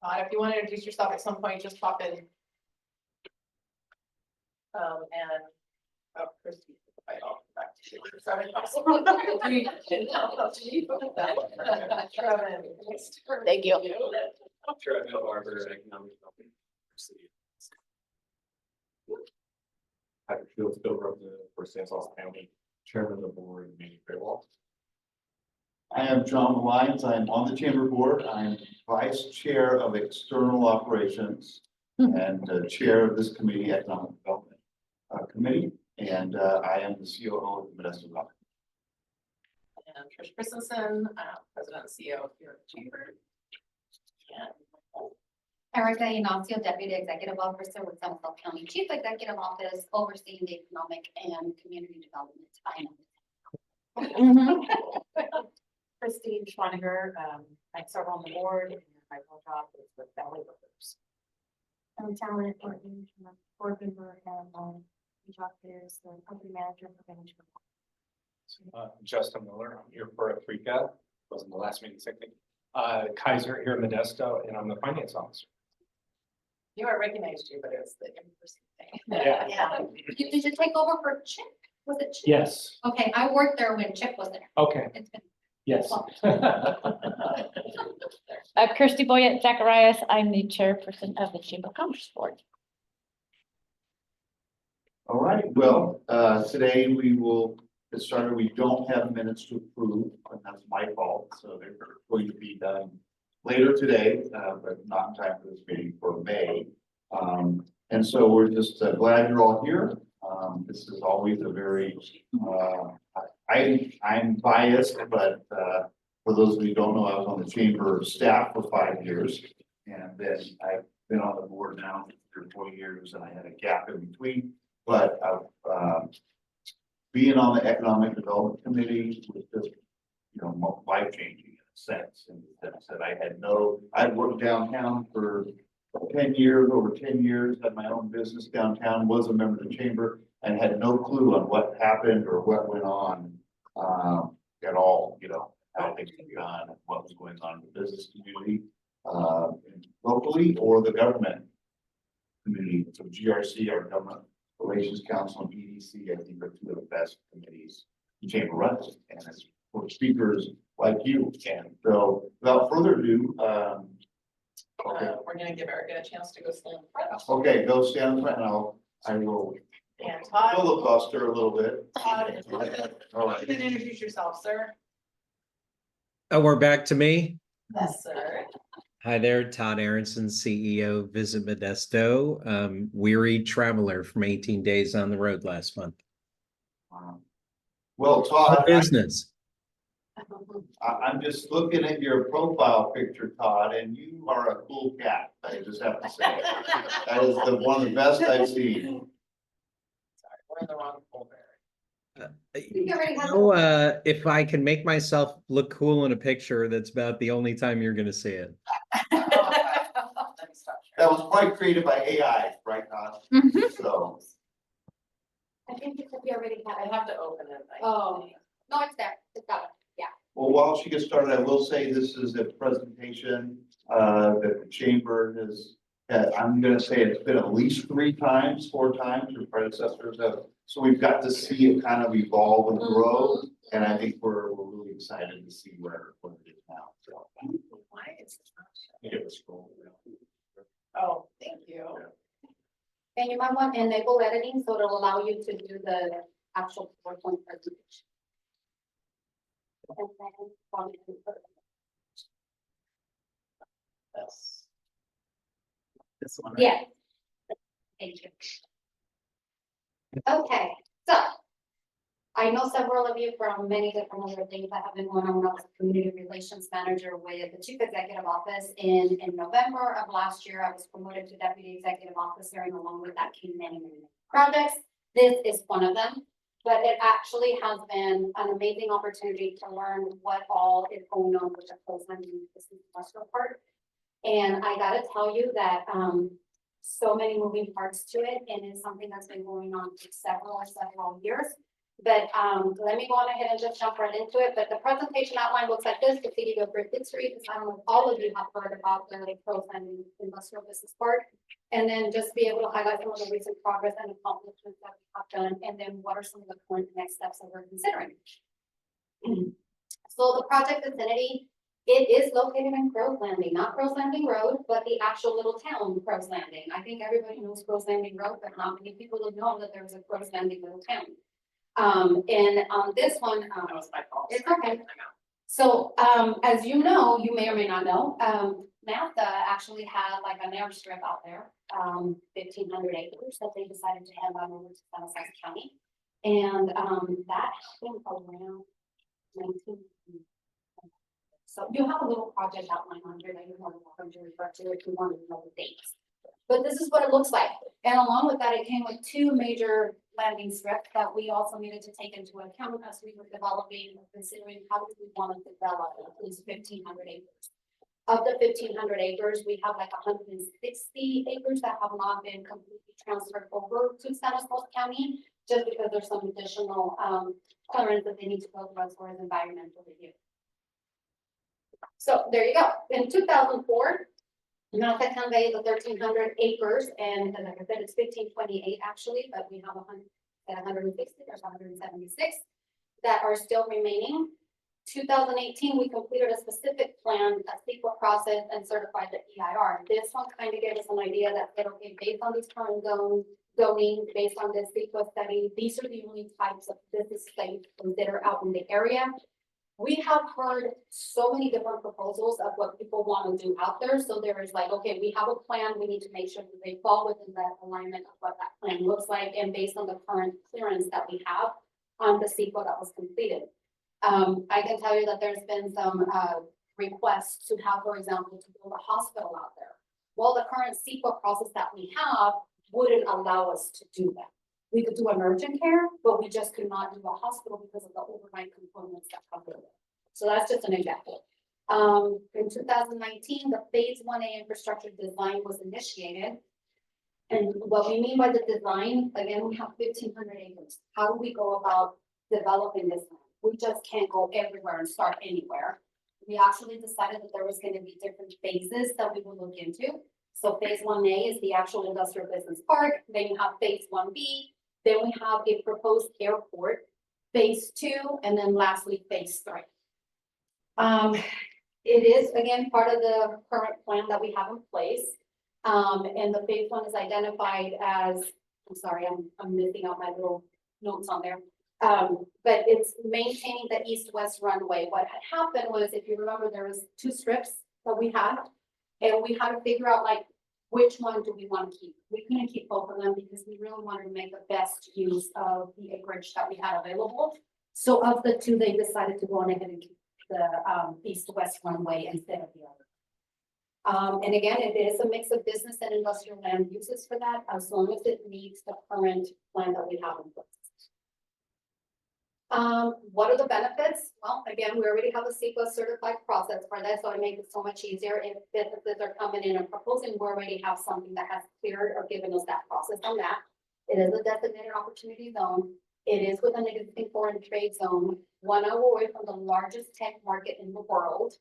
If you want to introduce yourself at some point, just pop in. And, oh, Christie, I'll back to you. Sorry, possible. Thank you. Trevor Barber, Economic Development. Patrick Fields, Bill Representative for Stanislaus County, Chairman of the Board, Manny Fairwell. I am John Lyons. I'm on the Chamber Board. I'm Vice Chair of External Operations and Chair of this committee, Economic Development Committee, and I am the COO of the Modesto Valley. And Trish Christensen, President and CEO here at the Chamber. And Erica Ignacio, Deputy Executive Officer with San Rafael County Chief Executive Office, overseeing the economic and community development. Christine Schwaniger, I serve on the board and my full job is with Valley Workers. I'm Talent Courtney, board member, and we talked there's the company manager for management. Justin Miller, I'm here for Africa, wasn't the last meeting, second. Kaiser here in Modesto, and I'm the finance officer. you, I recognized you, but it's the in-person thing. Yeah. Yeah. Did you take over for Chip? Was it Chip? Yes, Okay, I worked there when Chip was there. okay, It's been yes. Kirsty Boyett Zacharias, I'm the chairperson of the Chamber of Commerce Board. All right, well, today we will get started. We don't have minutes to approve, and that's my fault, so they're going to be done later today, but not in time for this meeting for May. And so we're just glad you're all here. This is always a very, I'm biased, but for those of you who don't know, I was on the chamber staff for 5 years. And then I've been on the board now for 4 years, and I had a gap in between. But being on the Economic Development Committee was just, life-changing in a sense. In the sense that I'd worked downtown for 10 years, over 10 years, had my own business downtown, was a member of the chamber, and had no clue on what happened or what went on at all, how things were done, what was going on in the business community, locally or the government community. So GRC, our Government Relations Council, and EDC, I think are two of the best committees the chamber runs, and it's for speakers like you. And so without further ado, okay. We're gonna give Erica a chance to go stand in front. Okay, go stand in front and I will And Todd. filibuster a little bit. Todd, All right. you can introduce yourself, sir. Oh, we're back to me. Yes, sir. Hi there, Todd Aronson, CEO, Visit Modesto. Weary traveler from 18 days on the road last month. Well, Todd, Business. I'm just looking at your profile picture, Todd, and you are a cool cat. I just have to say, that is one of the best I've seen. Sorry, we're in the wrong folder. You already have If I can make myself look cool in a picture, that's about the only time you're gonna see it. Let me stop That sharing. was quite created by AI, right, Todd? So, I think it could be already I had. have to open it. Oh. No, it's there. It's got it. Yeah. well, while she gets started, I will say this is a presentation that the chamber has. I'm gonna say it's been at least 4 times, your predecessors have. So we've got to see it kind of evolve and grow, and I think we're really excited to see where it is now. So Why is it not showing? give us scroll. Oh, thank you. And you might want to enable editing, so it'll allow you to do the actual PowerPoint presentation. And then one and put it. This one. right? Yeah. Thank you. Okay, so I know several of you from many different other things that have been going on. I was a community relations manager with the chief executive office in November of last year. I was promoted to deputy executive officer, and along with that came many projects. This is one of them, but it actually has been an amazing opportunity to learn what all is going on with the close-end business industrial park. And I gotta tell you that, so many moving parts to it, and it's something that's been going on for several years. But, let me go on ahead and just jump right into it, but the presentation outline looks like this, to give you a brief history, because I don't know if all of you have heard about the Pros Landing Industrial Business Park. And then just be able to highlight some of the recent progress and accomplishments that we have done, and then what are some of the current next steps that we're considering. So the project vicinity, it is located in Crows Landing, not Crows Landing Road, but the actual little town, Crows Landing. I think everybody knows Crows Landing Road, but not many people know that there's a Crows Landing little town. And on this one, That was my fault. it's okay. So, as you know, you may or may not know, NAFTA actually had like an airstrip out there, 1,500 acres that they decided to hand on over to Southside County. And, that happened around 19. So you have a little project outline on here that you're more than welcome to refer to if you want to know the dates. But this is what it looks like. And along with that, it came with two major landing strips that we also needed to take into account as we were developing, considering how do we want to develop these 1,500 acres. Of the 1,500 acres, we have like 160 acres that have not been completely transferred over to San Jose County, just because there's some additional clearance that they need to go through as far as environmental review. So there you go. In 2004, NAFTA conveyed the 1,300 acres, and like I said, it's 1,528 actually, but we have 160, there's 176 that are still remaining. 2018, we completed a specific plan, a CEQA process, and certified the EIR. This one kind of gave us an idea that said, okay, based on these current zoning, based on this CEQA study, these are the only types of business sites that are out in the area. We have heard so many different proposals of what people want to do out there. So there is like, okay, we have a plan. We need to make sure that they fall within that alignment of what that plan looks like. And based on the current clearance that we have on the CEQA that was completed. I can tell you that there's been some requests to have, for example, to build a hospital out there. Well, the current CEQA process that we have wouldn't allow us to do that. We could do an urgent care, but we just could not do a hospital because of the overnight components that come with it. So that's just an example. In 2019, the phase 1A infrastructure design was initiated. And what we mean by the design, again, we have 1,500 acres. How do we go about developing this land? We just can't go everywhere and start anywhere. We actually decided that there was going to be different phases that we would look into. So phase 1A is the actual industrial business park. Then you have phase 1B. Then we have a proposed airport, phase 2, and then lastly, phase 3. It is, again, part of the current plan that we have in place. And the phase 1 is identified as, I'm sorry, I'm missing out my little notes on there. But it's maintaining the east-west runway. What had happened was, if you remember, there was 2 strips that we had, and we had to figure out like, which one do we want to keep? We couldn't keep both of them because we really wanted to make the best use of the acreage that we had available. So of the 2, they decided to go on ahead and keep the east-west runway instead of the other. And again, it is a mix of business and industrial land uses for that, as long as it meets the current plan that we have in place. What are the benefits? Well, again, we already have a CEQA certified process for that, so it makes it so much easier if businesses are coming in and proposing. We already have something that has cleared or given us that process on that. It is a designated opportunity zone. It is with an existing foreign trade zone, 1 hour away from the largest tech market in the world.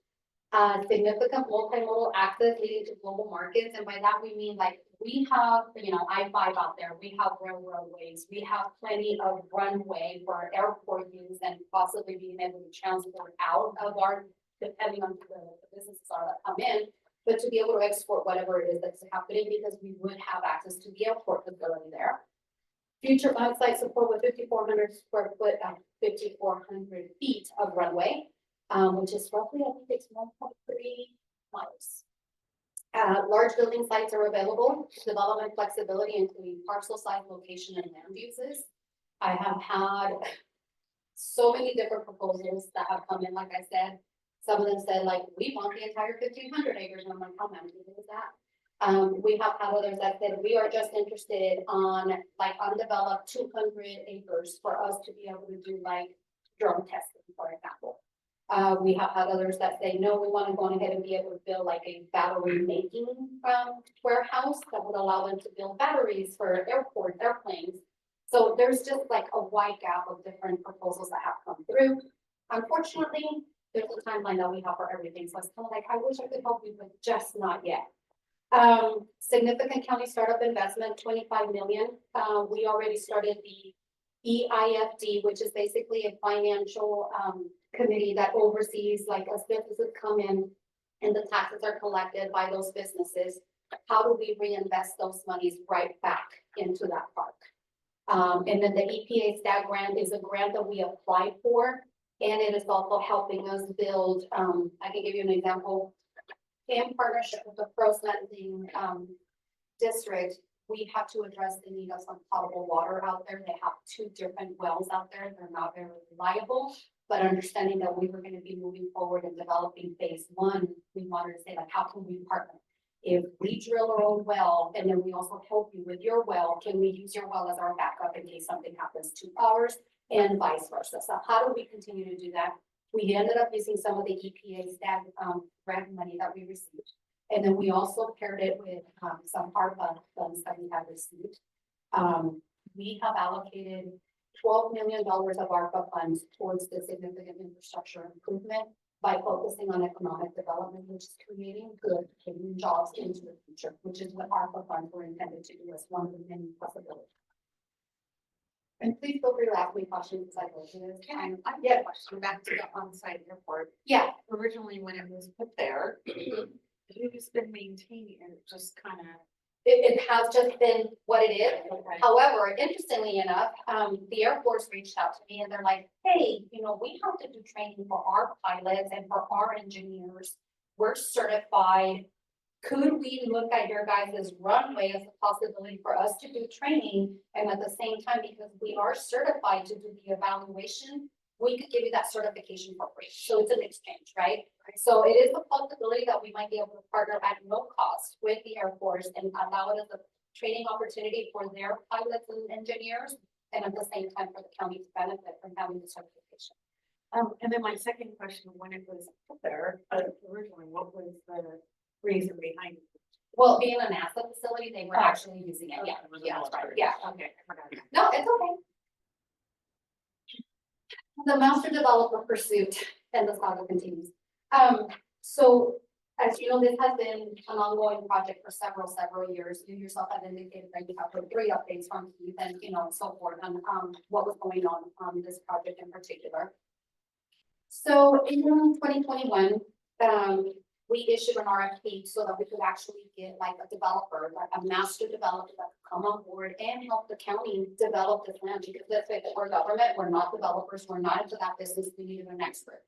Significant multimodal access leading to global markets. And by that, we mean like we have, I-5 out there, we have railroadways, we have plenty of runway for airport use and possibly being able to transport out of our, depending on who the businesses are that come in, but to be able to export whatever it is that's happening because we would have access to the airport facility there. Future on-site support with 5,400 square foot, 5,400 feet of runway. Which is roughly, I think it's 1.3 miles. Large building sites are available, development flexibility, including parcel size, location, and land uses. I have had so many different proposals that have come in, like I said. Some of them said, like, we want the entire 1,500 acres, and I'm like, how many is that? We have had others that said, we are just interested on, like, undeveloped 200 acres for us to be able to do, like, drone testing, for example. We have had others that say, no, we want to go ahead and be able to build like a battery making warehouse that would allow them to build batteries for airplanes. So there's just like a wide gap of different proposals that have come through. Unfortunately, there's a timeline that we have for everything, so it's kind of like, I wish I could help you, but just not yet. Significant county startup investment, 25 million. We already started the EIFD, which is basically a financial committee that oversees, like, as businesses come in and the taxes are collected by those businesses, how do we reinvest those monies right back into that park? And then the EPA STAG grant is a grant that we applied for, and it is also helping us build, I can give you an example. In partnership with the Pros Landing district, we have to address the need of some potable water out there. They have 2 different wells out there. They're not very reliable, but understanding that we were going to be moving forward and developing phase 1, we wanted to say, like, how can we partner? If we drill our own well and then we also help you with your well, can we use your well as our backup in case something happens to ours, and vice versa? So how do we continue to do that? We ended up using some of the EPA STAG grant money that we received. And then we also paired it with some ARPA funds that we have received. We have allocated $12 million of ARPA funds towards the significant infrastructure improvement by focusing on economic development, which is creating good paying jobs into the future, which is what ARPA funds were intended to do as one of the many possibilities. And please feel free to ask me questions as I go through this. I have a question back to the on-site airport. Yeah, Originally, when it was put there, who's been maintaining it? Just kind of. it has just been what it is. Okay. However, interestingly enough, the Air Force reached out to me and they're like, hey, you know, we have to do training for our pilots and for our engineers. We're certified. Could we look at your guys' runway as a possibility for us to do training? And at the same time, because we are certified to do the evaluation, we could give you that certification for free. So it's an exchange, right? So it is a possibility that we might be able to partner at no cost with the Air Force and allow it as a training opportunity for their pilots and engineers, and at the same time for the county to benefit from having the certification. And then my second question, when it was put there, originally, what was the reason behind it? Well, being a NASA facility, they were actually using it. Yeah, yeah, that's right. Yeah. Okay. I forgot. No, it's okay. The master developer pursuit and the saga continues. So as you know, this has been an ongoing project for several years. You yourself have indicated that you have heard 3 updates from Keith and, you know, so forth on what was going on this project in particular. So in 2021, we issued an RFP so that we could actually get like a developer, like a master developer that could come on board and help the county develop this land, because let's say that we're government, we're not developers, we're not into that business, we needed an expert.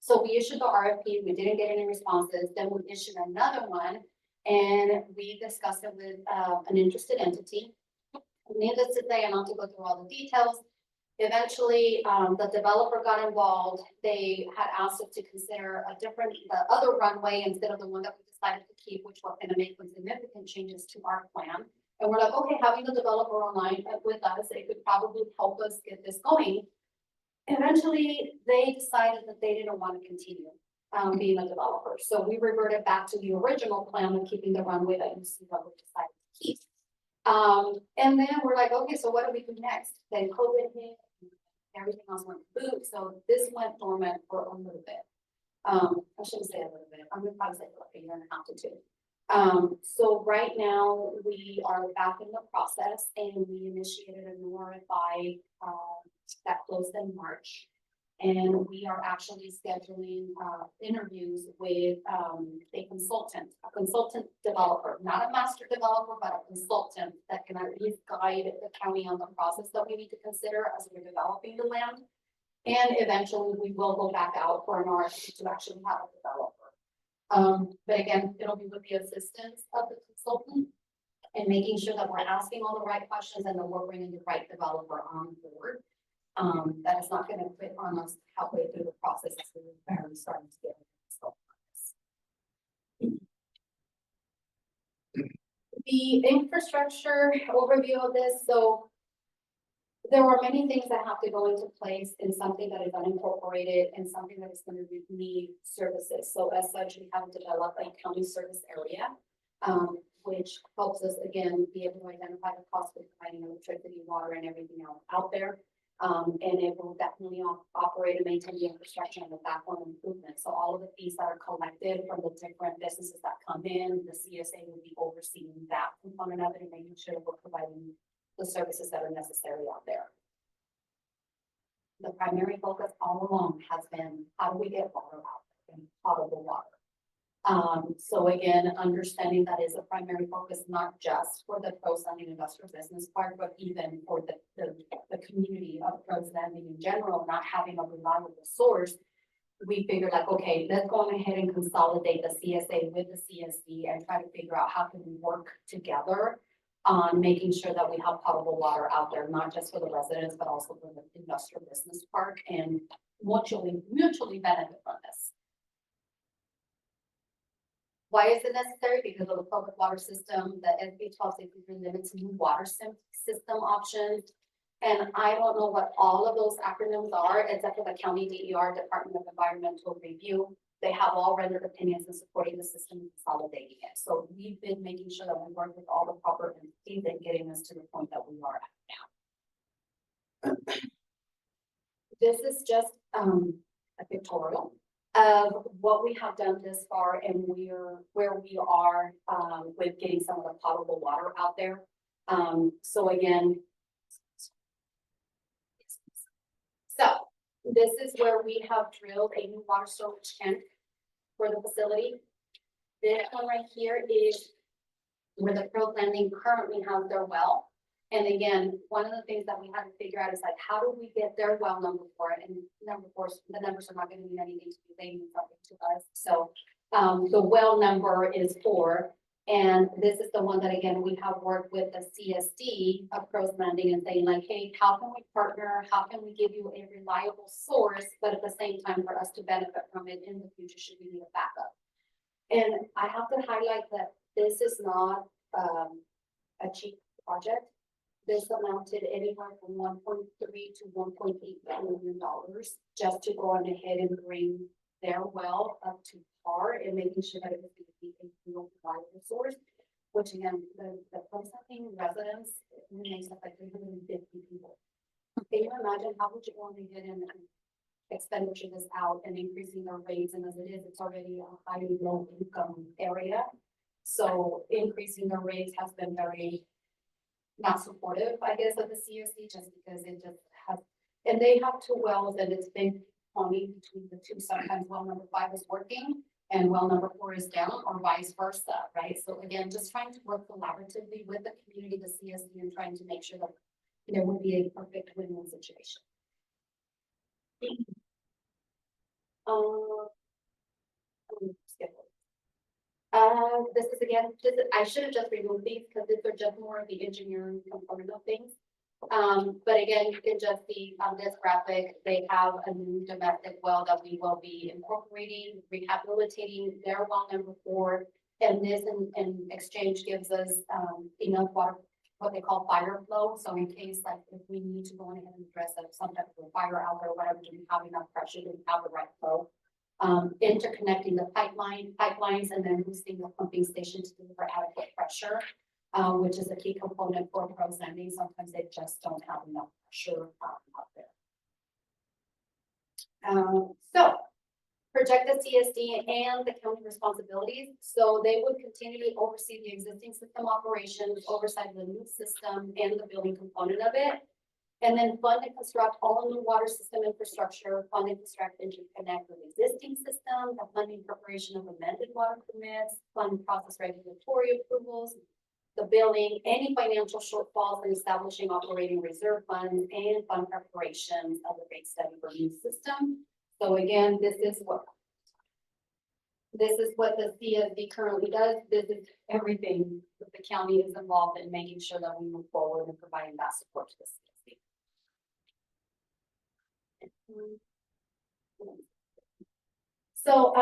So we issued the RFP, we didn't get any responses, then we issued another one, and we discussed it with an interested entity. Needless to say, and not to go through all the details, eventually, the developer got involved. They had asked us to consider the other runway instead of the one that we decided to keep, which was gonna make some significant changes to our plan. And we're like, okay, having the developer online with us, they could probably help us get this going. Eventually, they decided that they didn't want to continue being a developer. So we reverted back to the original plan of keeping the runway that you see what we decided to keep. And then we're like, okay, so what do we do next? Then COVID hit, everything else went boot. So this went dormant for a little bit. I shouldn't say a little bit. I'm gonna probably say like a year and a half to 2. So right now we are back in the process, and we initiated a new RFI that closed in March. And we are actually scheduling interviews with a consultant developer, not a master developer, but a consultant that can at least guide the county on the process that we need to consider as we're developing the land. And eventually we will go back out for an RFP to actually have a developer. But again, it'll be with the assistance of the consultant and making sure that we're asking all the right questions and that we're bringing the right developer on board. That is not going to quit on us halfway through the process as we're barely starting to get it. The infrastructure overview of this, so there are many things that have to go into place in something that is unincorporated and something that is going to need services. So as such, we have developed a county service area. which helps us again be able to identify the cost of providing electricity, water and everything else out there. And it will definitely operate and maintain the infrastructure and the backbone improvement. So all of the fees that are collected from the different businesses that come in, the CSA will be overseeing that component of it and making sure we're providing the services that are necessary out there. The primary focus all along has been, how do we get water out there and potable water? So again, understanding that is a primary focus, not just for the Pros Landing Industrial Business Park, but even for the community of Pros Landing in general, not having a reliable source. We figured like, okay, let's go ahead and consolidate the CSA with the CSD and try to figure out how can we work together on making sure that we have potable water out there, not just for the residents, but also for the industrial business park and mutually benefit from this. Why is it necessary? Because of the public water system, the SB 1263 limits new water system options. And I don't know what all of those acronyms are, except for the County DER, Department of Environmental Review. They have all rendered opinions in supporting the system and consolidating it. So we've been making sure that we work with all the proper entities and getting us to the point that we are at now. This is just a pictorial of what we have done this far and where we are with getting some of the potable water out there. So again, so this is where we have drilled a new water storage tank for the facility. This one right here is where the Pros Landing currently has their well. And again, one of the things that we had to figure out is like, how do we get their well number 4? And number 4, the numbers are not going to mean anything to you, they mean something to us. So the well number is 4. And this is the one that, again, we have worked with the CSD of Pros Landing and saying like, hey, how can we partner? How can we give you a reliable source, but at the same time for us to benefit from it in the future should we need a backup? And I have to highlight that this is not a cheap project. This amounted anywhere from 1.3 to 1.8 million dollars just to go on ahead and bring their well up to par and making sure that it was going to be a real reliable source, which again, the processing residents makes up like 350 people. Can you imagine how would you go on ahead and expenditure this out and increasing their rates? And as it is, it's already a highly low income area. So increasing the rates has been very not supportive, I guess, of the CSD just because it just has, and they have 2 wells and it's been pony between the 2. Sometimes well number 5 is working and well number 4 is down or vice versa, right? So again, just trying to work collaboratively with the community, the CSD, and trying to make sure that there would be a perfect win-win situation. This is again, I should have just removed these because these are just more of the engineering component of things. But again, you can just see on this graphic, they have a new domestic well that we will be incorporating, rehabilitating their well number 4. And this in exchange gives us enough water, what they call fire flow. So in case like if we need to go in and address some type of fire out there, whatever, do we have enough pressure to have the right flow? Interconnecting the pipelines and then boosting the pumping station to deliver adequate pressure, which is a key component for Pros Landing. Sometimes they just don't have enough pressure out there. So project the CSD and the county responsibilities. So they would continue to oversee the existing system operations, oversight of the new system and the building component of it. And then fund and construct all new water system infrastructure, fund and construct and connect with existing system, the funding preparation of amended water permits, fund process regulatory approvals, the billing, any financial shortfalls in establishing operating reserve funds and fund preparations of the rate study for new system. So again, this is what the CSD currently does. This is everything that the county is involved in making sure that we move forward and providing that support to the CSD. So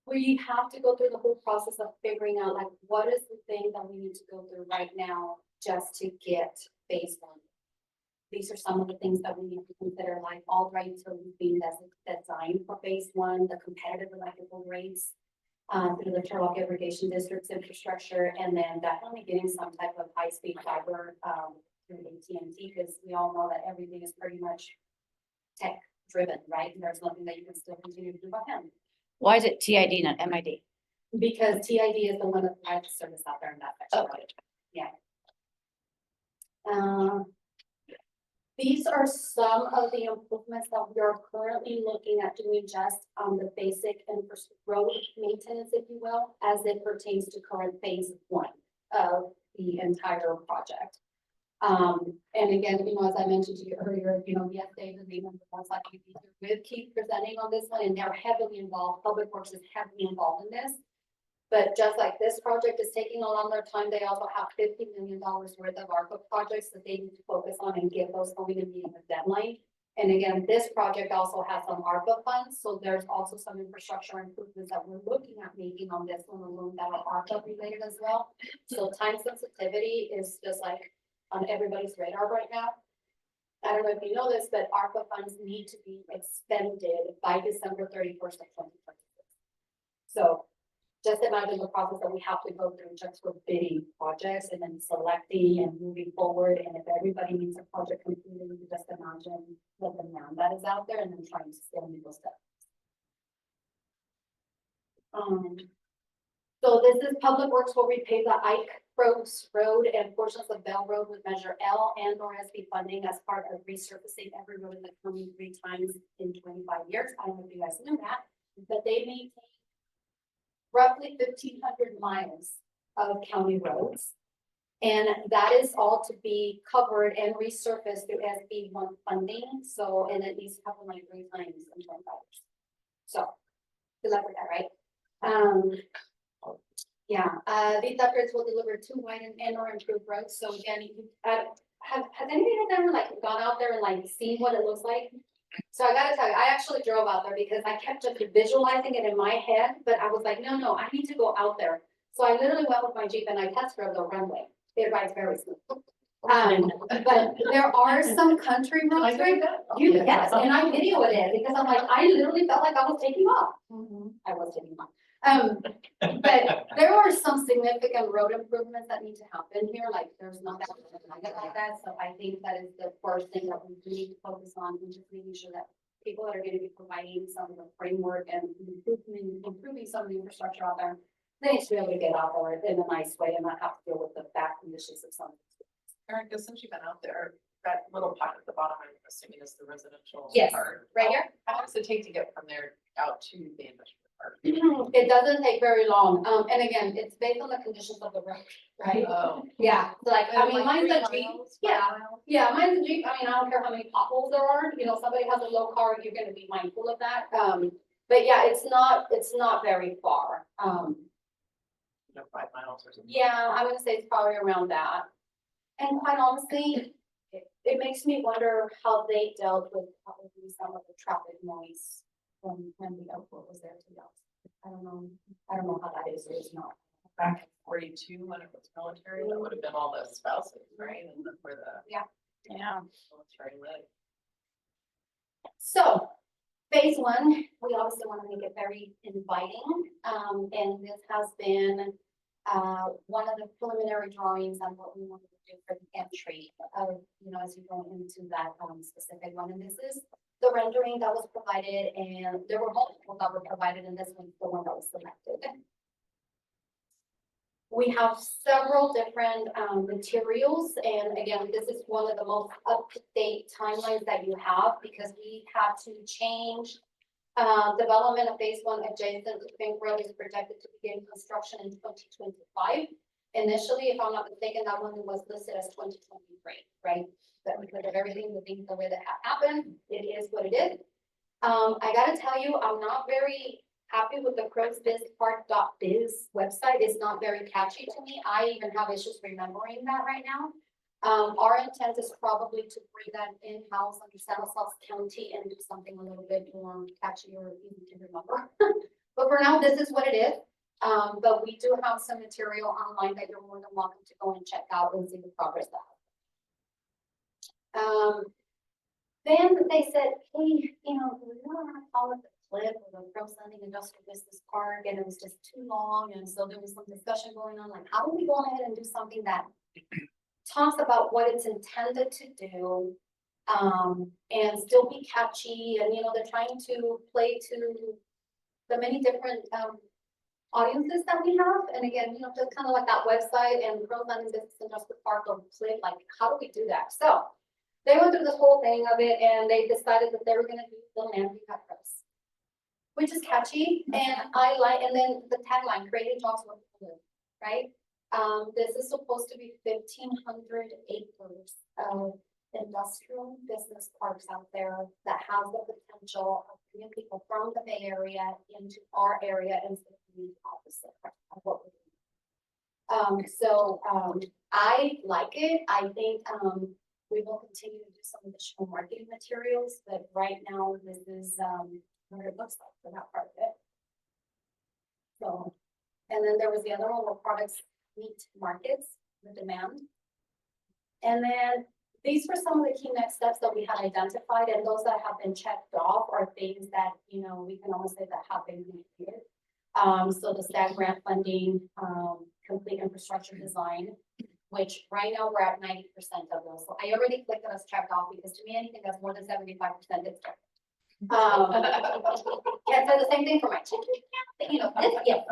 we have to go through the whole process of figuring out like what is the thing that we need to go through right now just to get phase 1. These are some of the things that we need to consider, like all right utilities being designed for phase 1, the competitive electrical rates, through the Turlock Irrigation District's infrastructure, and then definitely getting some type of high-speed fiber, through AT&T, because we all know that everything is pretty much tech-driven, right? And there's nothing that you can still continue to do by hand. Why is it TID, not MID? Because TID is the one that provides the service out there in that section. Okay. These are some of the improvements that we are currently looking at doing just on the basic road maintenance, if you will, as it pertains to current phase 1 of the entire project. And again, as I mentioned to you earlier, yes, David, the member most likely be here with Keith presenting on this one, and they're heavily involved. Public Works is heavily involved in this. But just like this project is taking a longer time, they also have $50 million worth of ARPA projects that they need to focus on and get those going and meeting the deadline. And again, this project also has some ARPA funds, so there's also some infrastructure improvements that we're looking at making on this one alone that are ARPA related as well. So time sensitivity is just like on everybody's radar right now. I don't know if you know this, but ARPA funds need to be expended by December 31st of 2026. So just imagine the process that we have to go through just for bidding projects and then selecting and moving forward. And if everybody needs a project completed, you just imagine the demand that is out there and then trying to still meet those steps. So this is Public Works will repave the Ike Groves Road and portions of Bell Road with Measure L and or SB funding as part of resurfacing every road in the county 3 times in 25 years. I don't know if you guys knew that, but they maintain roughly 1,500 miles of county roads. And that is all to be covered and resurfaced through SB1 funding. So, and it needs to happen like 3 times in 25 years. So, good luck with that, right? These upgrades will deliver 2 wide and or improved roads. So again, has anybody ever like gone out there and like seen what it looks like? So I gotta tell you, I actually drove out there because I kept just visualizing it in my head, but I was like, no, I need to go out there. So I literally went with my Jeep and I test drove the runway. It rides very smooth. But there are some country roads, right? Yes, and I video it because I'm like, I literally felt like I was taking off. I was taking off. But there are some significant road improvements that need to happen here, like there's not that like that, so I think that is the first thing that we need to focus on, and just making sure that people that are going to be providing some of the framework and improving some of the infrastructure out there, they need to be able to get out there in a nice way and not have to deal with the back conditions of some. Erica, since you've been out there, that little pot at the bottom, I'm assuming is the residential. Yes, part. right here. How long does it take to get from there out to the industrial park? It doesn't take very long, and again, it's based on the conditions of the road, right? Oh. Yeah, like, I mean, mine's a 3 Jeep, miles, 5 yeah. miles? Yeah, mine's a Jeep. I mean, I don't care how many potholes there are, somebody has a low car, you're gonna be mindful of that. But yeah, it's not very far. 5 miles or something. Yeah, I would say it's probably around that. And quite honestly, it makes me wonder how they dealt with probably some of the traffic noise when the airport was there, to be honest. I don't know how that is or is not. Back in 42, when it was military, that would have been all the spouses, right? And then where the Yeah. military lived. So, phase 1, we obviously want to make it very inviting. And this has been one of the preliminary drawings on what we wanted to do for the entry of, as you go into that specific one. And this is the rendering that was provided, and there were multiple that were provided, and this one's the one that was selected. We have several different materials, and again, this is one of the most up-to-date timelines that you have, because we had to change development of phase 1 adjacent to Fink Road is projected to begin construction in 2025. Initially, if I'm not mistaken, that one was listed as 2023, right? But because of everything, the things the way that happened, it is what it is. I gotta tell you, I'm not very happy with the crowsbizpark.biz website. It's not very catchy to me. I even have issues remembering that right now. Our intent is probably to bring that in-house under Stanislaus County and do something a little bit more catchy or easy to remember. But for now, this is what it is. But we do have some material online that you're more than welcome to go and check out and see the progress that. Then they said, hey, we don't want to call it the Cliff or the Pro Landing Industrial Business Park, and it was just too long, and so there was some discussion going on, like, how do we go ahead and do something that talks about what it's intended to do, and still be catchy, and, you know, they're trying to play to the many different, audiences that we have, and again, you know, just kind of like that website and Pro Landing Business Industrial Park or Cliff, like, how do we do that? So they went through this whole thing of it, and they decided that they were gonna do the land rehab price, which is catchy, and I like, and then the tagline, creating jobs where people live, right? This is supposed to be 1,500 acres of industrial business parks out there that have the potential of bringing people from the Bay Area into our area instead of the opposite of what we're doing. I like it. I think, we will continue to do some additional marketing materials, but right now this is, what it looks like for that part of it. So, and then there was the other one where products meet markets, the demand. And then these were some of the key next steps that we had identified, and those that have been checked off are things that, you know, we can almost say that have been completed. So the STAG grant funding, complete infrastructure design, which right now we're at 90% of those. So I already clicked on us checked off, because to me, anything that's more than 75% is checked. Can't say the same thing for my chicken, you know, this, yeah.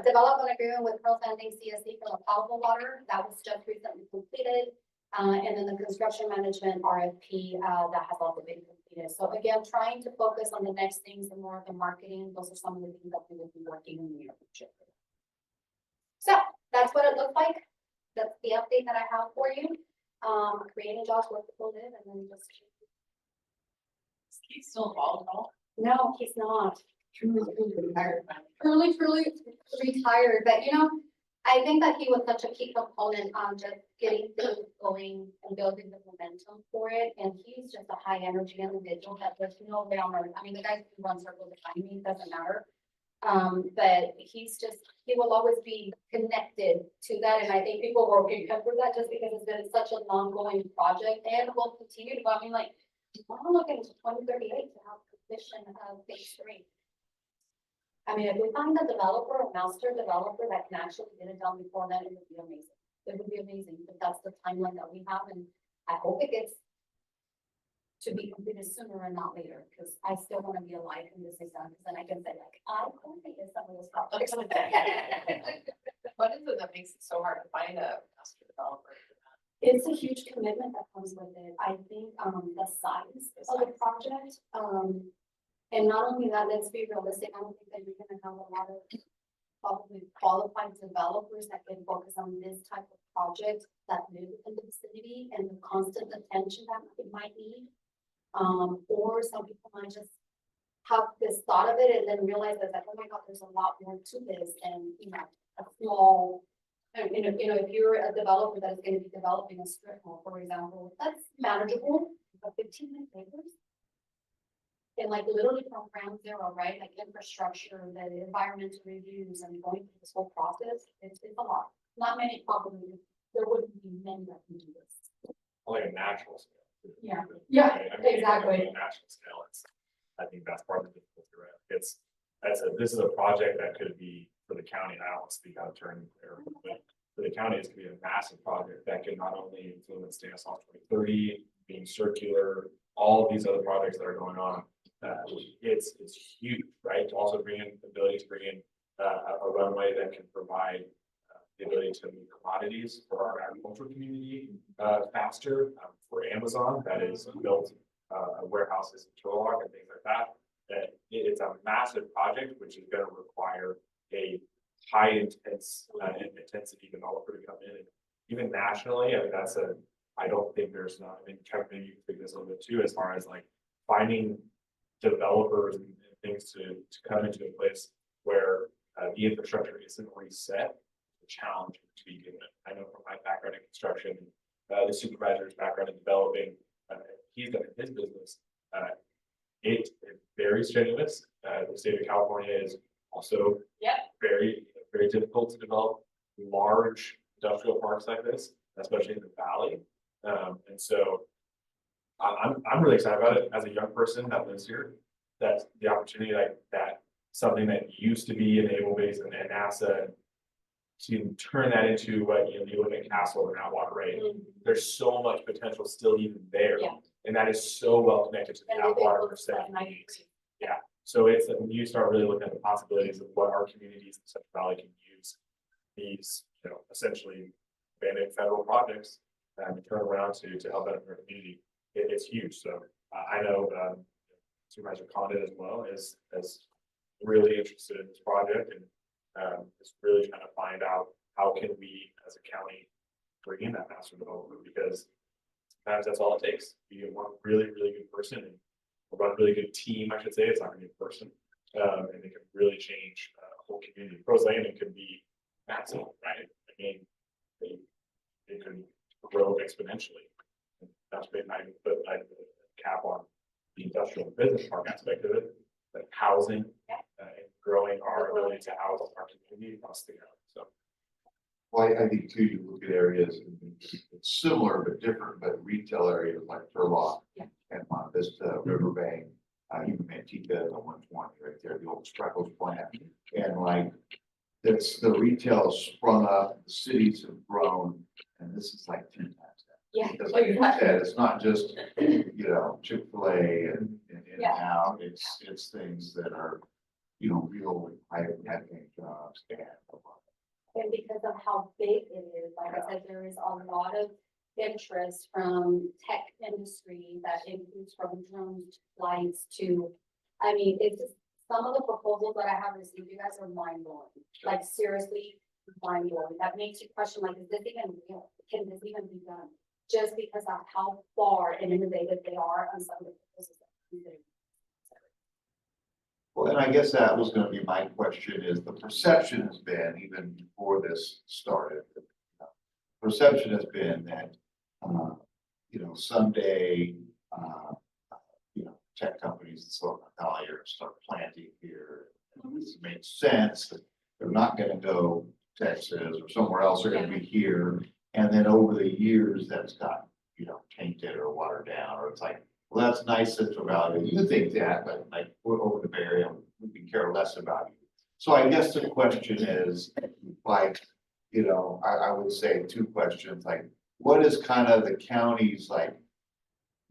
Develop an agreement with Pro Landing CSC for the potable water, that was just recently completed. And then the construction management RFP, that has also been completed. So again, trying to focus on the next things and more of the marketing, those are some of the things that we will be working in the near future. So that's what it looked like. That's the update that I have for you. Creating jobs where people live, and then just. He's still involved at all? No, he's not. Truly retired. Truly retired, but you know, I think that he was such a key component on just getting things going and building the momentum for it. And he's just a high energy individual that there's no way on earth. I mean, the guy who runs circles behind me, doesn't matter. But he will always be connected to that. And I think people will remember that just because it's been such an ongoing project, and will continue to, I mean, like, I'm looking to 2038 to have completion of phase 3. I mean, if we find a developer, a master developer that can actually get it done before then, it would be amazing. It would be amazing, but that's the timeline that we have, and I hope it gets to be completed sooner and not later, because I still want to be alive when this is done, because then I can say like, I completed some of those projects. What is it that makes it so hard to find a master developer? It's a huge commitment that comes with it. I think, the size of the project, and not only that, let's be realistic, I don't think that you're gonna have a lot of probably qualified developers that can focus on this type of project that live in the vicinity and the constant attention that it might need. Or some people might just have this thought of it and then realize that, oh my God, there's a lot more to this, and, you know, a small, you know, if you're a developer that is going to be developing a strip mall, for example, that's manageable, but 15-minute papers. And like literally from ground zero, right? Like infrastructure, the environmental reviews, and going through this whole process, it's a lot. Not many probably, there wouldn't be many that can do this. Only a natural scale. Yeah. Right? Yeah, I mean, exactly. on a national scale, I think that's part of the difficulty, right? This is a project that could be for the county, and I don't want to speak out of turn there, but for the county, it's gonna be a massive project that can not only influence DSL 2030, being circular, all of these other projects that are going on. It's huge, right? To also bring in the ability to bring in a runway that can provide the ability to move commodities for our agricultural community faster. For Amazon, that is built warehouses in Turlock and things like that. It's a massive project, which is going to require a high intensity developer to come in. And even nationally, I mean, I don't think there's not, I mean, Kevin, maybe you can figure this a little bit too, as far as like finding developers and things to come into a place where the infrastructure isn't reset, a challenge to be given. I know from my background in construction, the supervisor's background in developing, he's done in his business. It's very strenuous. The state of California is also very difficult to develop large industrial parks like this, especially in the valley. And so I'm really excited about it as a young person that lives here. that's the opportunity like that, something that used to be in Naval Base and NASA. To turn that into what, you know, the Olympic Castle or now Water Ray, there's so much potential still even there. Yeah. And that is so well connected to the And they've Atwater been percent. close to that 90%. Yeah, so it's, when you start really looking at the possibilities of what our communities in Central Valley can use these, you know, essentially abandoned federal projects and turn around to help out our community, it's huge. So I know Supervisor Condit as well is really interested in this project and is really trying to find out how can we as a county bring in that master development, because sometimes that's all it takes. You get one really, really good person and run a really good team, I should say. It's not gonna be a person. And it can really change a whole community. Rose Landing could be massive, right? I mean, they could grow exponentially. And that's been, I put like a cap on the industrial business park aspect of it, like housing, and growing our ability to house our community across the county. So. Well, I think too, you look at areas, and it's similar but different, but retail areas like Turlock. Yeah. And Monte Vista, Riverbank, even Manteca, the 120 right there, the old Spreckles plant. And like, that's the retail sprung up, the cities have grown, and this is like 10 times that. Yeah. Because like you said, it's not just, you know, Chick-fil-A and out, it's things that are, you know, real high paying jobs and. And because of how big it is, like I said, there is a lot of interest from tech industry that includes from drones to flights to, I mean, it's just, some of the proposals that I have received, you guys are mind blowing, like seriously mind blowing. That makes you question, like, is this even real? Can this even be done? Just because of how far and innovative they are on some of the proposals that we're doing. Well, and I guess that was gonna be my question is the perception has been, even before this started. Perception has been that, you know, someday, you know, tech companies in Silicon Valley are gonna start planting here. This makes sense that they're not gonna go to Texas or somewhere else, they're gonna be here. And then over the years, that's gotten, you know, tainted or watered down, or it's like, well, that's nice, Central Valley. You think that, but like, we're over the Bay Area, we can care less about you. So I guess the question is, like, you know, I would say two questions, like, what is kind of the county's like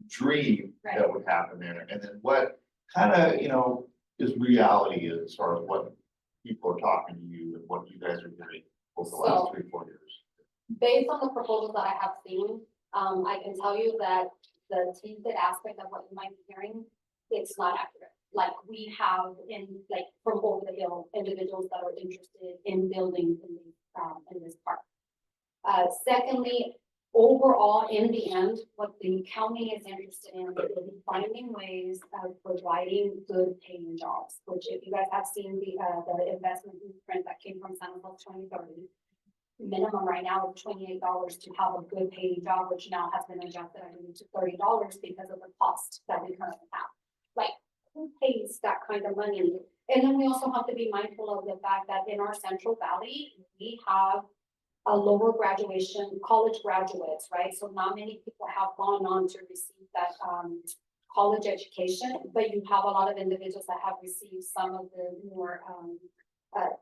dream that would happen there? And then what kind of, you know, is reality as far as what people are talking to you and what you guys are doing over the last 3-4 years? Based on the proposals that I have seen, I can tell you that the tainted aspect of what you might be hearing, it's not accurate. Like we have like from over the hill, individuals that are interested in building in this park. Secondly, overall, in the end, what the county is interested in is finding ways of providing good paying jobs, which if you guys have seen the investment blueprint that came from San Jose 2030, minimum right now is $28 to have a good paying job, which now has been adjusted, I believe, to $30 because of the cost that we currently have. Like, who pays that kind of money? And then we also have to be mindful of the fact that in our Central Valley, we have a lower graduation, college graduates, right? So not many people have gone on to receive that college education, but you have a lot of individuals that have received some of the more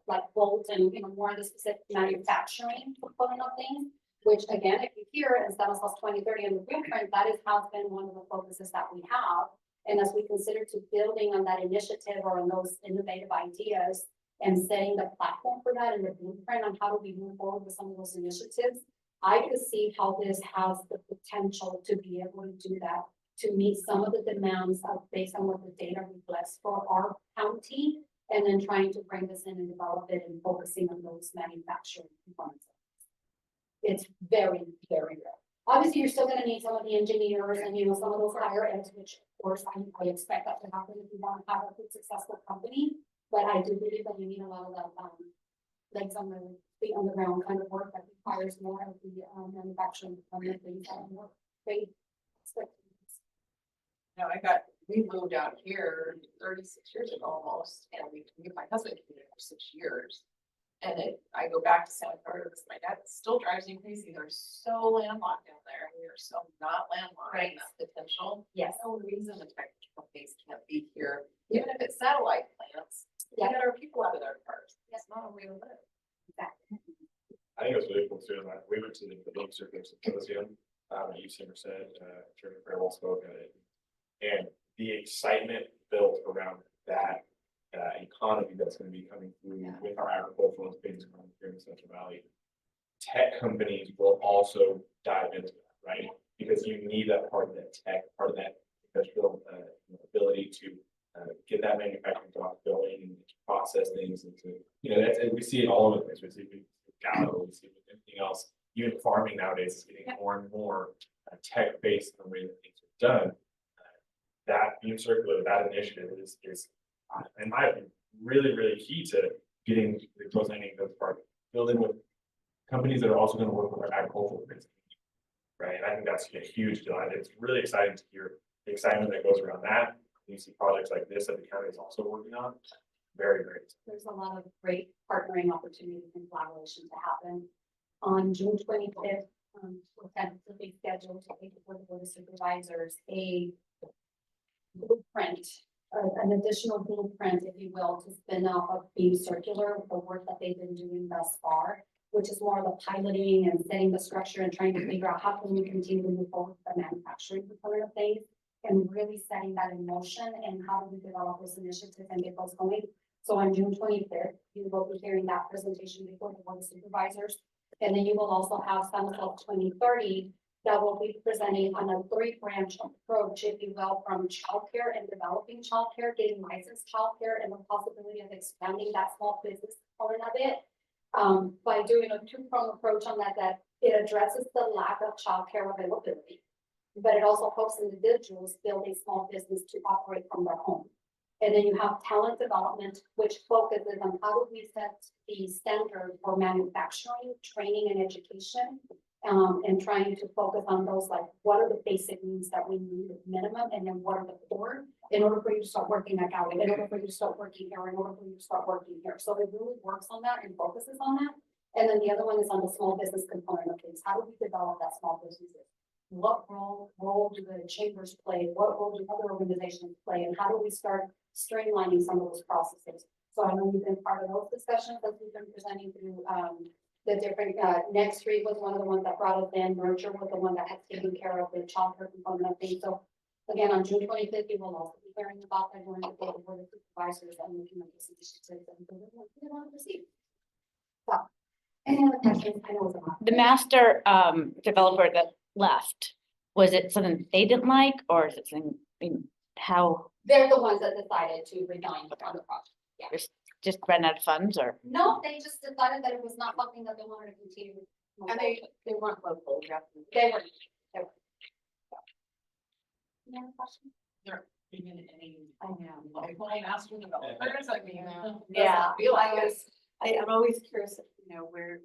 like Bolt and, you know, more of the specific manufacturing component of things, which again, if you hear in San Jose 2030 in the blueprint, that has been one of the focuses that we have. And as we consider to building on that initiative or on those innovative ideas and setting the platform for that in the blueprint on how do we move forward with some of those initiatives, I could see how this has the potential to be able to do that, to meet some of the demands of based on what the data reflects for our county, and then trying to bring this in and develop it and focusing on those manufacturing components. It's very, very rare. Obviously, you're still gonna need some of the engineers and, you know, some of those higher ends, which of course I expect that to happen if you want to have a good successful company. But I do believe that you need a lot of that, like some of the feet on the ground kind of work that requires more of the manufacturing component things that are more great. No, we moved out here 36 years ago almost, and my husband came here for 6 years. And I go back to Santa Clara, my dad still drives me crazy. They're so landlocked down there. We are so not landlocked. Right. That's potential. Yes. No reason the tech companies can't be here Even if it's satellite plants, we Yeah. get our people out of their cars. That's not a way to live. I think it was really cool too, and we went to the Book Circuit Symposium, at UC Merced, Chairman Farewell spoke at it. And the excitement built around that, economy that's gonna be coming through Yeah. with our agricultural things coming here in Central Valley. Tech companies will also dive into that, right? Because you need that part of that tech, part of that industrial, ability to, get that manufacturing job going and process things and to, that's, and we see it all over the place. We see it with Gallo, we see it with everything else. Even farming nowadays is getting more and more tech-based in the way that things are done. That Beam Circular, that initiative is, in my opinion, really, really key to getting the growth ending of part, building with companies that are also gonna work with our agricultural business. Right, and I think that's a huge deal, and it's really exciting to hear the excitement that goes around that. You see projects like this that the county is also working on, very, very. There's a lot of great partnering opportunities and collaboration to happen. On June 25th, we're tentatively scheduled to take before the Board of Supervisors a blueprint, an additional blueprint, if you will, to spin off of Beam Circular, the work that they've been doing thus far, which is more of the piloting and setting the structure and trying to figure out how can we continue to move forward with the manufacturing component of things and really setting that in motion and how do we develop this initiative and get those going. So on June 25th, you will be hearing that presentation before the Board of Supervisors. And then you will also have Summit of 2030 that will be presenting on a 3-branch approach, if you will, from childcare and developing childcare, getting licensed childcare, and the possibility of expanding that small business component of it. By doing a 2-prong approach on that it addresses the lack of childcare availability, but it also helps individuals build a small business to operate from their home. And then you have talent development, which focuses on how do we set the standard for manufacturing, training, and education. And trying to focus on those, like, what are the basic needs that we need at minimum, and then what are the core, in order for you to start working at Galway, in order for you to start working here, in order for you to start working here. So it really works on that and focuses on that. And then the other one is on the small business component of things. How do we develop that small businesses? What role do the chambers play? What role do other organizations play? And how do we start streamlining some of those processes? So I know you've been part of those discussions that we've been presenting through, the different, Next Street was one of the ones that brought us in, Merger was the one that has taken care of the childcare component of things. So again, on June 25th, you will also be hearing about that during the Board of Supervisors and looking at this initiative and we want to proceed. So, any other questions? I know it's a lot. The master developer that left, was it something they didn't like, or is it something, I mean, how, They're the ones that decided to resign from the project. Yeah. just ran out of funds, or? No, they just decided that it was not something that they wanted to continue. And they weren't local, definitely. They were. Any other questions? Even any, I know, like, when I asked for developers, I mean, Yeah. I feel like it's. I'm always curious, where,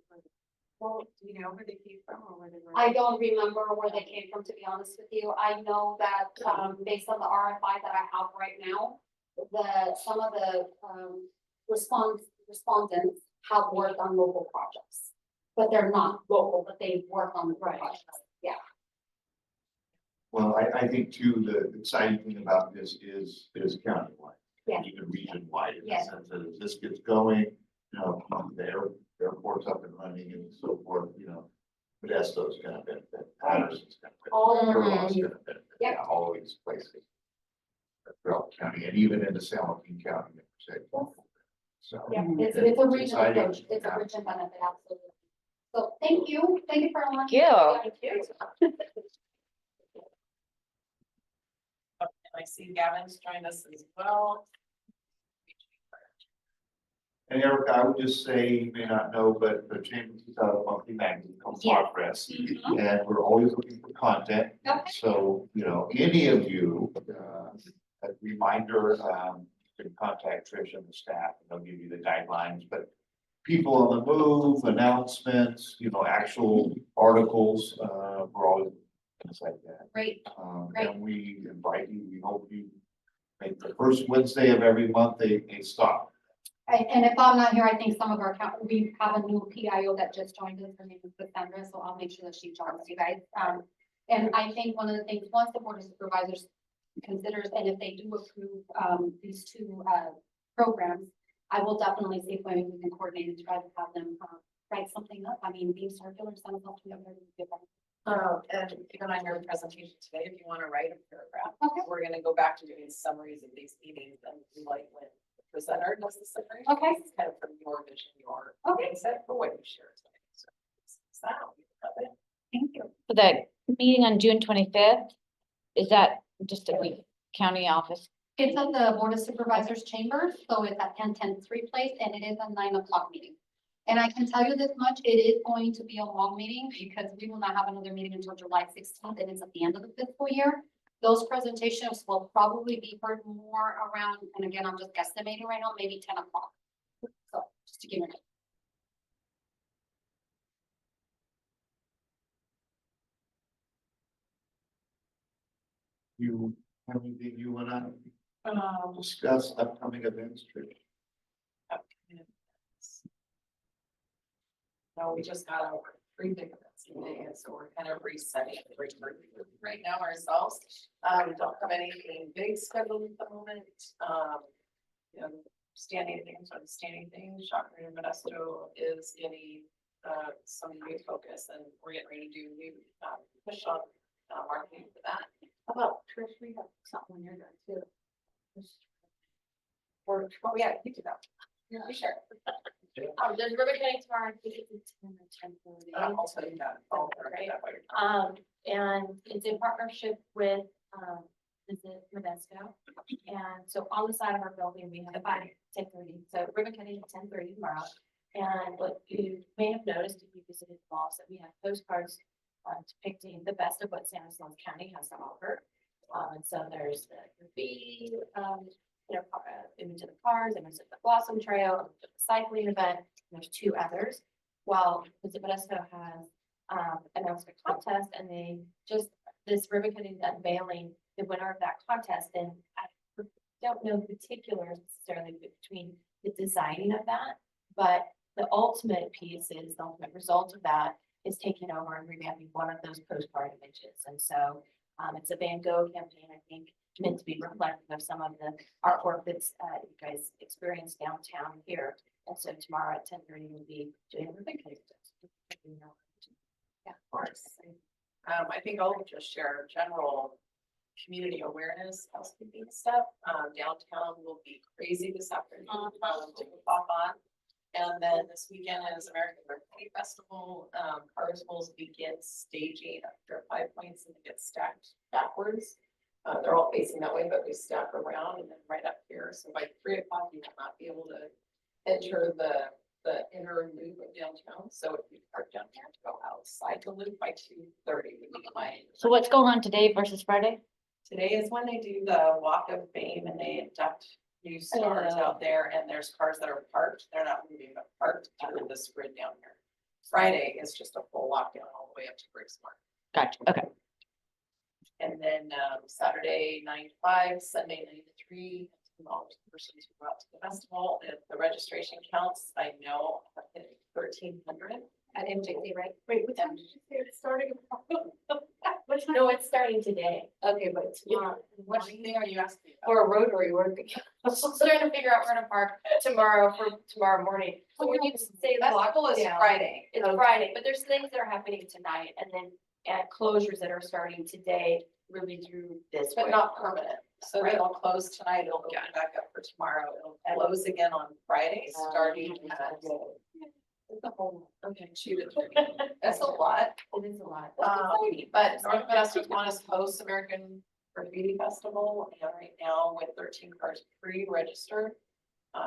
well, do you know where they came from or where they were? I don't remember where they came from, to be honest with you. I know that, based on the RFI that I have right now, some of the, respondents have worked on local projects. But they're not local, but they've worked on the projects. Yeah. Well, I think too, the exciting thing about this is countywide. Yeah. Even region-wide, in the Yeah. sense that as this gets going, the airport's up and running and so forth, Modesto's gonna benefit, Patterson's gonna benefit. All of them. Huron's gonna benefit, Yep. yeah, all of these places. Throughout the county and even into San Joaquin County. So. Yeah, it's a regional exciting. approach. It's a region benefit, absolutely. So thank you very much. Thank you. Thank you. And I see Gavin's joined us as well. And Eric, I would just say, you may not know, but the Chamber puts out a monthly magazine called Yeah. Progress. Mhm. And we're always looking for content. Okay. So, any of you, a reminder, you can contact Trish and the staff, and they'll give you the guidelines, but people on the move, announcements, actual articles, we're always things like that. Great. Great. And we invite you, we hope you make the first Wednesday of every month a stop. And if I'm not here, I think some of our, we have a new PIO that just joined us, her name is Cassandra, so I'll make sure that she joins you guys. And I think one of the things, once the Board of Supervisors considers, and if they do approve, these two, programs, I will definitely see if we can coordinate and try to have them, write something up. I mean, being circular sounds like we have very good. And even on your presentation today, if you want to write a paragraph, Okay. we're gonna go back to doing summaries of these meetings and we like when the presenter does the summary. Okay. It's kind of from your vision, your Okay. mindset for what you shared today. So it's that, we love it. Thank you. For the meeting on June 25th, is that just at the county office? It's at the Board of Supervisors chambers, so it's at 10-10-3 place, and it is a 9 o'clock meeting. And I can tell you this much, it is going to be a long meeting because we will not have another meeting until July 16th, and it's at the end of the fiscal year. Those presentations will probably be heard more around, and again, I'm just guesstimating right now, maybe 10 o'clock. So just to give you an idea. You, have anything you wanna discuss upcoming events, Trish? So we just got over 3 big events today, and so we're kind of resetting right now ourselves. We don't have anything big scheduled at the moment. You know, standing things are the standing things. Shocker and Modesto is getting some new focus, and we're getting ready to do new push on marketing for that. How about Trish? We have something you're doing too. Or, oh yeah, you do that. Yeah, sure. There's ribbon cutting tomorrow, I think it's 10 or 10:30. I'll tell you that. I'll write that later. And it's in partnership with, Visit Modesto. And so on the side of our building, we have 10:30, so ribbon cutting at 10:30 tomorrow. And what you may have noticed if you visited the malls, that we have postcards depicting the best of what San Luis County has to offer. And so there's the graffiti, image of the cars, image of the Blossom Trail, the cycling event, and there's 2 others. Well, Visit Modesto has announced a contest, and they just, this ribbon cutting unveiling the winner of that contest, and I don't know the particulars necessarily between the designing of that, but the ultimate piece is, the ultimate result of that is taking over and revamping one of those postcard images. And so it's a Van Gogh campaign, I think, meant to be reflective of some of the artwork that's you guys experienced downtown here. And so tomorrow at 10:30, we'll be doing a ribbon cutting. Yeah, of course. I think I'll just share general community awareness, housekeeping stuff. Downtown will be crazy this afternoon, 2 o'clock on. And then this weekend is American Birthday Festival. Cars will begin staging after 5 points and it gets stacked backwards. They're all facing that way, but we stack around and then right up here. So by 3 o'clock, you will not be able to enter the inner loop of downtown. So if you park down here to go outside the loop by 2:30 would be my. So what's going on today versus Friday? Today is when they do the walk of fame and they induct new stars out there, and there's cars that are parked. They're not moving, but parked through this grid down here. Friday is just a full lockdown all the way up to Briggs Mark. Gotcha, okay. And then Saturday 9 to 5, Sunday 9 to 3. Persons who go out to the festival. If the registration counts, I know I've hit 1,300 At MJC, right? Wait, what time did you say it's starting? No, it's starting today. Okay, but tomorrow, What thing are you asking about? Or a Rotary, we're starting to figure out where to park tomorrow for tomorrow morning. So when you say Festival is lockdown, Friday. it's Friday, but there's things that are happening tonight, and then closures that are starting today, really through this. But way. not permanent. So Right. it'll close tonight, it'll open back up for tomorrow, it'll close again on Friday, starting at. The whole, okay, 2 to 3. That's a lot. It is a lot. But North Modesto Kiwanis hosts American Graffiti Festival, and right now with 13 cars pre-registered.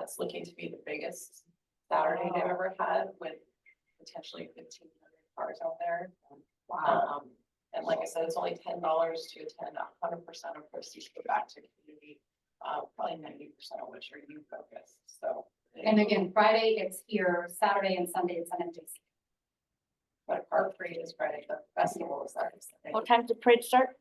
It's looking to be the biggest Saturday they've ever had with potentially 1,500 cars out there. wow. And like I said, it's only $10 to attend. 100% of proceeds go back to community. Probably 90% of which are youth focused, so. And again, Friday it's here, Saturday and Sunday it's on MJC. But our parade is Friday, the festival is Saturday. What time's the parade start?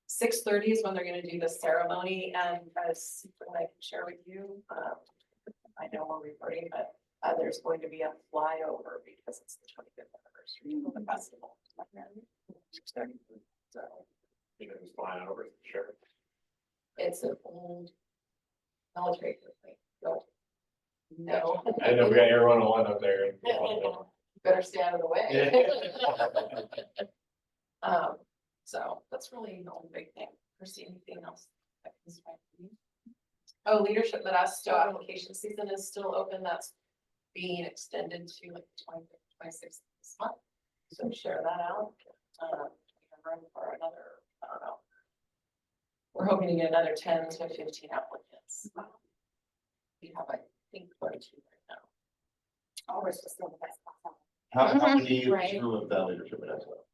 6:30 is when they're gonna do the ceremony, and as I can share with you, I know we're recording, but there's going to be a flyover because it's the 25th anniversary of the festival. 6:30. So, You know, who's flying over, sure. It's an old military building, so. No. I know we got Air 101 up there. Better stay out of the way. Yeah. So that's really the only big thing. Foresee anything else that comes to mind? Oh, Leadership Modesto application season is still open. That's being extended to like 26th this month. So share that out. We have room for another, I don't know. We're hoping to get another 10 to 15 applicants. We have, I think, 22 right now. Ours is still the best. How many Right. through with that leadership at SO?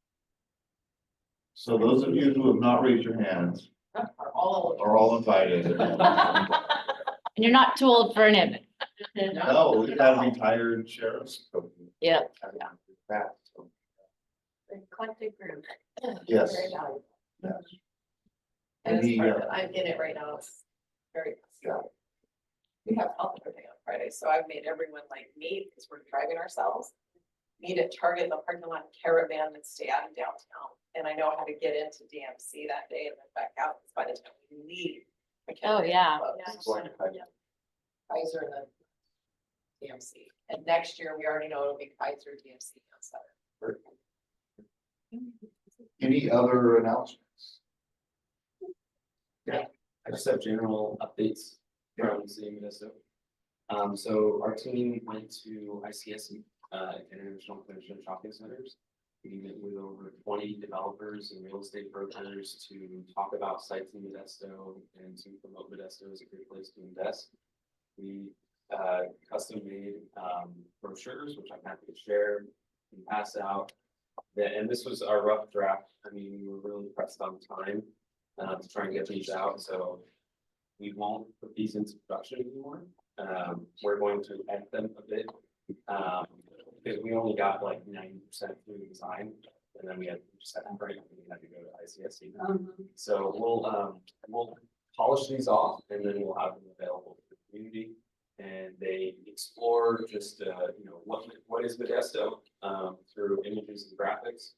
So those of you who have not raised your hands Are all are all invited. And you're not too old for an invite. No, we have retired sheriffs. Yeah. That, so, eclectic group. Yes. Very valuable. yes. And it's Any, part of it. I'm in it right now. It's very. We have health everything on Friday, so I've made everyone like meet because we're driving ourselves. Meet at Target in the parking lot Caravan and stay out in downtown. And I know how to get into DMC that day and then back out by the time we leave. Oh, yeah. Going to Kaiser. Kaiser and then DMC. And next year, we already know it'll be Kaiser DMC on Saturday. Any other announcements? I just have general updates from the city of Modesto. So our team went to ICSC, International Convention and Shopping Centers. We met with over 20 developers and real estate brokers to talk about sites in Modesto and to promote Modesto as a great place to invest. We custom made brochures, which I'm happy to share and pass out. And this was our rough draft. I mean, we were really pressed on time to try and get these out, so we won't put these into production anymore. We're going to edit them a bit because we only got like 90% through the design, and then we just had to break and we had to go to ICSC. So we'll polish these off, and then we'll have them available to the community. And they explore just what is Modesto through images and graphics,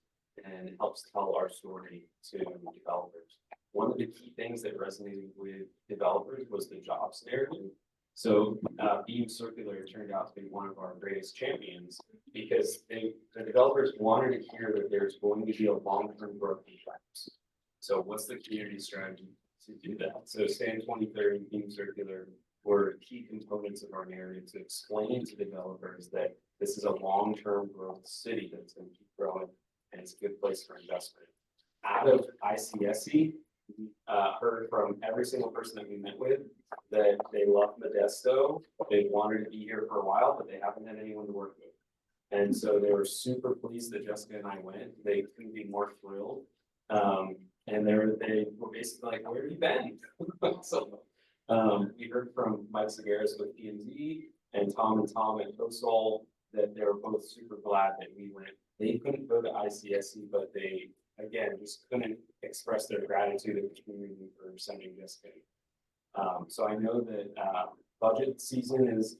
and it helps tell our story to developers. One of the key things that resonated with developers was the jobs narrative. So Beam Circular turned out to be one of our greatest champions because the developers wanted to hear that there's going to be a long-term growth in jobs. So what's the community strategy to do that? So STAN 2030, Beam Circular were key components of our narrative to explain to developers that this is a long-term growth city that's going to keep growing and it's a good place for investment. Out of ICSC, we heard from every single person that we met with that they love Modesto. They wanted to be here for a while, but they haven't had anyone to work with. And so they were super pleased that Jessica and I went. They couldn't be more thrilled. And they were basically like, where have you been? So we heard from Mike Segaris with PMZ and Tom at Coastal that they were both super glad that we went. They couldn't go to ICSC, but they, again, just couldn't express their gratitude to the community for sending Jessica. So I know that budget season is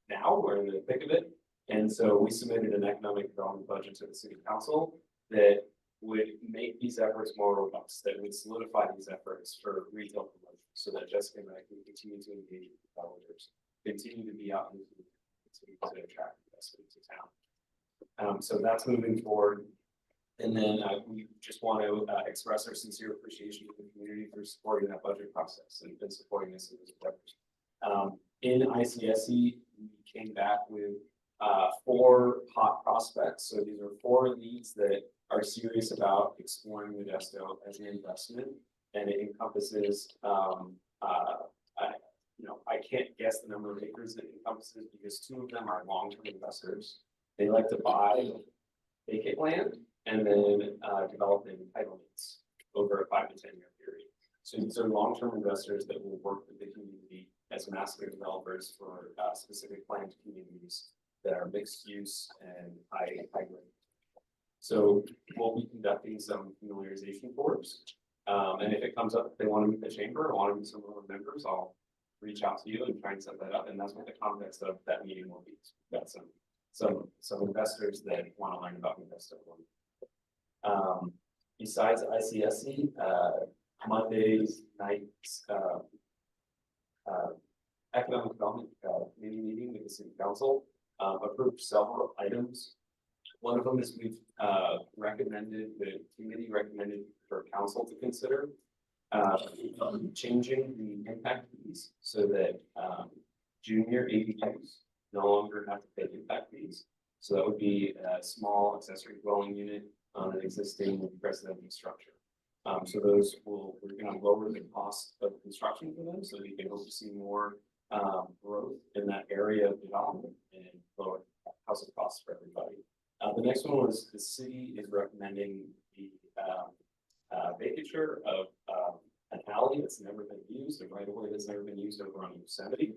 now, we're in the thick of it. And so we submitted an economic development budget to the city council that would make these efforts more robust, that would solidify these efforts for retail promotion so that Jessica and I can continue to engage with developers, continue to be out in the community to attract investment to town. So that's moving forward. And then we just want to express our sincere appreciation to the community for supporting that budget process and supporting us in those efforts. In ICSC, we came back with 4 hot prospects. So these are 4 leads that are serious about exploring Modesto as an investment, and it encompasses, I can't guess the number of acres it encompasses because 2 of them are long-term investors. They like to buy vacant land and then develop entitlements over a 5 to 10 year period. So these are long-term investors that will work with the community as master developers for specific planned communities that are mixed use and high grade. So we'll be conducting some familiarization tours. And if it comes up, if they want to meet the chamber or want to meet some of our members, I'll reach out to you and try and set that up. And that's what the context of that meeting will be. We've got some investors that want to learn about Modesto. Besides ICSC, Monday's night's, economic development, committee meeting with the city council, approved several items. One of them is we've, recommended, the committee recommended for council to consider, changing the impact fees so that, junior ADUs no longer have to pay impact fees. So that would be a small accessory dwelling unit on an existing residential structure. So those will, we're gonna lower the cost of construction for them, so we can hope to see more growth in that area of development and lower housing costs for everybody. The next one was the city is recommending the vacature of an alley that's never been used, a right of way that's never been used over on Yosemite.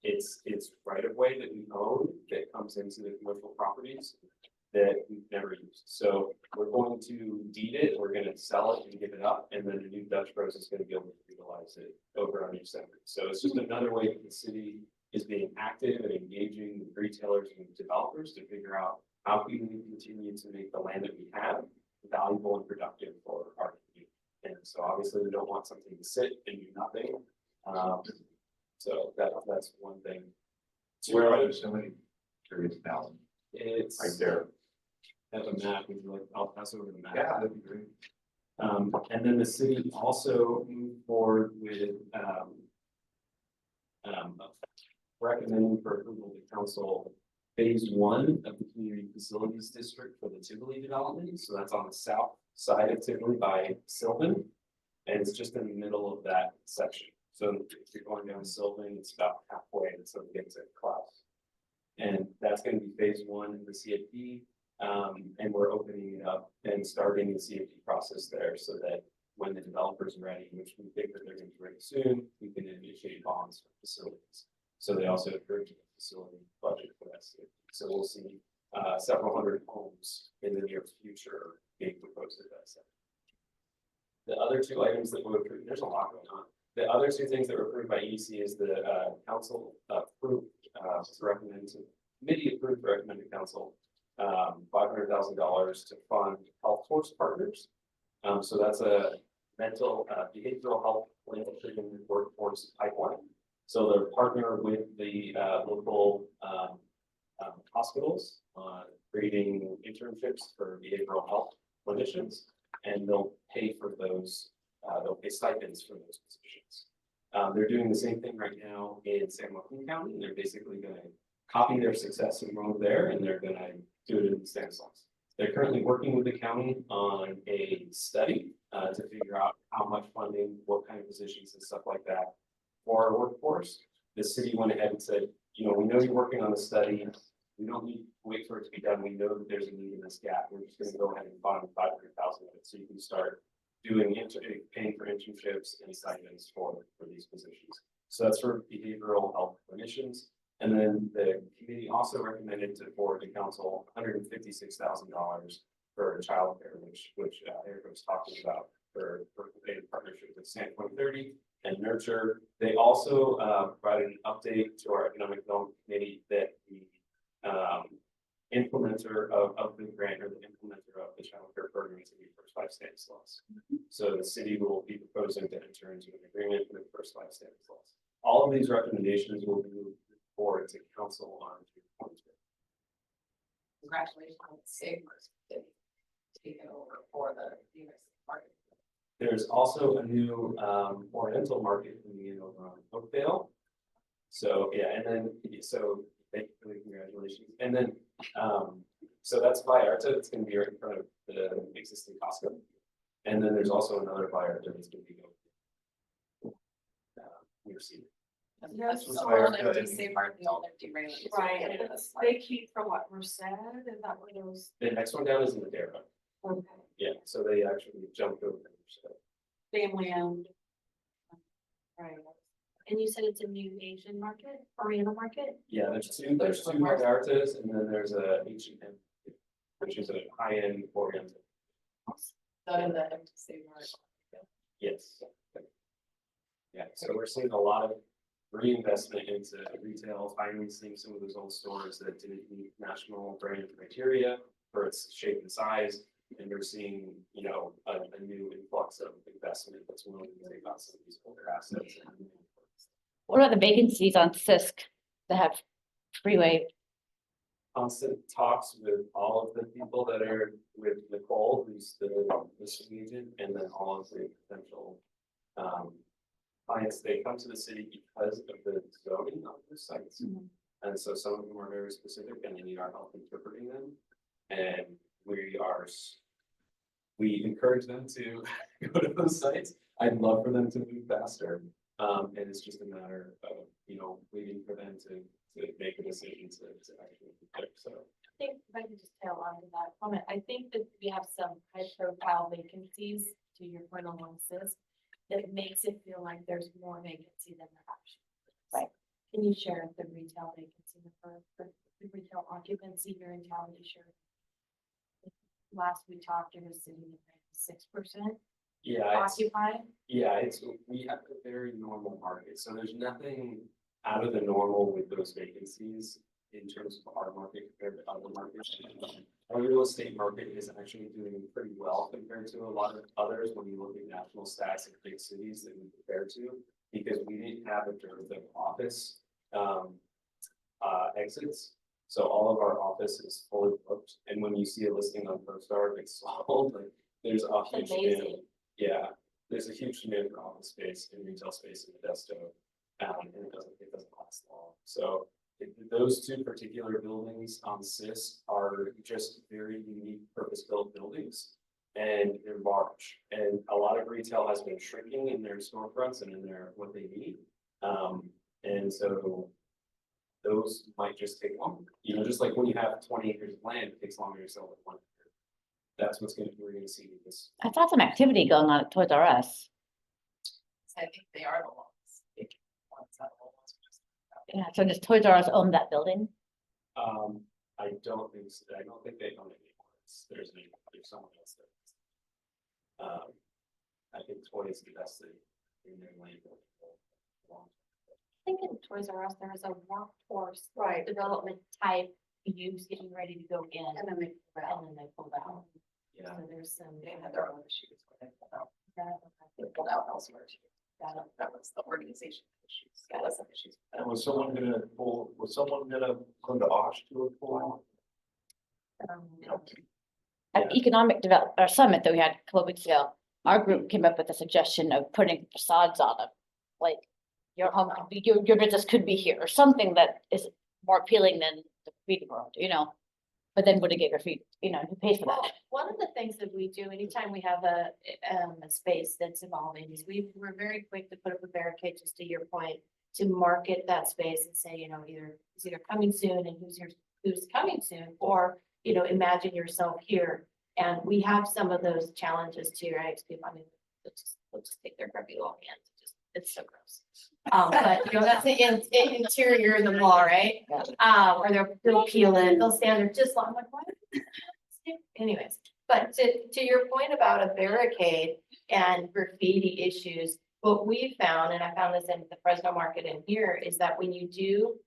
It's right of way that we own that comes into the commercial properties that we've never used. So we're going to deed it, we're gonna sell it and give it up, and then the new Dutch Bros is gonna be able to utilize it over on Yosemite. So it's just another way that the city is being active and engaging with retailers and developers to figure out how we can continue to make the land that we have valuable and productive for our community. And so obviously we don't want something to sit and do nothing. So that's one thing. Where are there so many curious now? It's Right there. Have a map, would you like, I'll pass over the map. Yeah, that'd be great. And then the city also moved forward with, recommending for approval to council phase 1 of the community facilities district for the Tivoli development. So that's on the south side of Tivoli by Sylvan. And it's just in the middle of that section. So if you're going down Sylvan, it's about halfway until it gets to Klaus. And that's going to be phase 1 of the CFP. And we're opening it up and starting the CFP process there so that when the developers are ready, which we think that they're going to be ready soon, we can initiate bonds for facilities. So they also approved the facility budget for that CFP. So we'll see several hundred homes in the near future being proposed at that center. The other two items that were approved, there's a lot going on. The other two things that were approved by EDC is the council approved to recommend to committee approved to recommend to council $500,000 to fund health force partners. So that's a mental behavioral health plan workforce pipeline. So they're partner with the local hospitals creating internships for behavioral health clinicians, and they'll pay for those. They'll pay stipends for those positions. They're doing the same thing right now in San Joaquin County. They're basically going to copy their success and move there, and they're going to do it in Stanislaus. They're currently working with the county on a study to figure out how much funding, what kind of positions and stuff like that for our workforce. The city went ahead and said, you know, we know you're working on the study. We don't need to wait for it to be done. We know that there's a need in this gap. We're just going to go ahead and fund 500,000 of it so you can start doing paying for internships and stipends for these positions. So that's for behavioral health clinicians. And then the committee also recommended to forward to council $156,000 for childcare, which Eric was talking about for a partnership with San 2030 and Nurture. They also provided an update to our economic development committee that the implementer of the grant, or the implementer of the child care program, is going to be First Life Stanislaus. So the city will be proposing to enter into an agreement with First Life Stanislaus. All of these recommendations will be moved forward to council on June 23rd. Congratulations on the savers taking over for the US market. There's also a new Oriental market coming in over on Oakdale. So yeah, and then so thank you for the congratulations. And then so that's Vallarta. It's going to be right in front of the existing Costco. And then there's also another Vallarta that's going to be going near Cedar. That's what's so fire old code. empty, save our, the old empty railings. Right, and they keep from what Merced, is that where those? The next one down is in Madera. Okay. Yeah, so they actually jumped over. So. Family owned. Right. And you said it's a new Asian market, Oriental market? Yeah, there's two Vallartas, and then there's a H&M, which is a high-end Oriental. That in the empty save our. Yes. Yeah, so we're seeing a lot of reinvestment into retail, finally seeing some of those old stores that didn't meet national brand criteria for its shape and size, And you're seeing, you know, a new influx of investment that's willing to take on some of these older assets. What are the vacancies on Sisk that have freeway? Constant talks with all of the people that are with Nicole, who's the listing agent, and then all of the potential clients. They come to the city because of the zoning of the sites. And so some of them are very specific and they need our help interpreting them. And we encourage them to go to those sites. I'd love for them to move faster. And it's just a matter of, you know, waiting for them to make a decision to actually pick. So. I think if I can just tail on to that comment, I think that we have some high profile vacancies, to your point on one Sisk, that makes it feel like there's more vacancy than there actually is. Right. Can you share the retail vacancy for the retail occupancy here in town? You share. Last we talked, it was sitting at 6% Yeah, occupied. we have a very normal market, so there's nothing out of the normal with those vacancies in terms of our market compared to other markets. Our real estate market is actually doing pretty well compared to a lot of others when you look at national stats in big cities that we compare to, because we didn't have a dearth of office exits. So all of our office is fully booked, and when you see a listing on CoStar, it's sold, like there's a huge demand. Amazing. Yeah, there's a huge demand for office space and retail space in Modesto, and it doesn't last long. So those two particular buildings on CIS are just very unique purpose-built buildings, and they're large. And a lot of retail has been shrinking in their storefronts and in their what they need, and so those might just take longer. You know, just like when you have 20 acres of land, it takes longer to sell than 1 acre. That's we're gonna see with this. I saw some activity going on at Toys R Us. I think they are the ones, big ones that will. Yeah, so does Toys R Us own that building? I don't think so. I don't think they own it anymore. There's someone else there. I think Toys invested in their land. I think in Toys R Us, there was a workforce Right. development type use getting ready to go in, And then they pulled out. Yeah. So there's some. They had their own issues when they pulled out. that- They pulled out elsewhere too. Got it. That was the organization issues. That was some issues. And was someone gonna come to Osh to a pull At Economic Develop, or Summit that we had a couple of weeks ago, our group came up with a suggestion of putting facades on them. Like, your home could be, your business could be here, or something that is more appealing than the graffiti world, you know? But then would it get graffiti, you know, who pays for Well, that? one of the things that we do anytime we have a space that's evolving is we're very quick to put up a barricade, just to your point, to market that space and say, you know, it's either coming soon and who's coming soon, or, you know, imagine yourself here. And we have some of those challenges too, right? People, I mean, they'll just take their grubby little hands, it's so gross. But you know, that's the interior in the mall, right? Or they'll peel it, they'll stand there just long, I'm like, why? Anyways, but to your point about a barricade and graffiti issues, what we found, and I found this in the Fresno market in here, is that when you do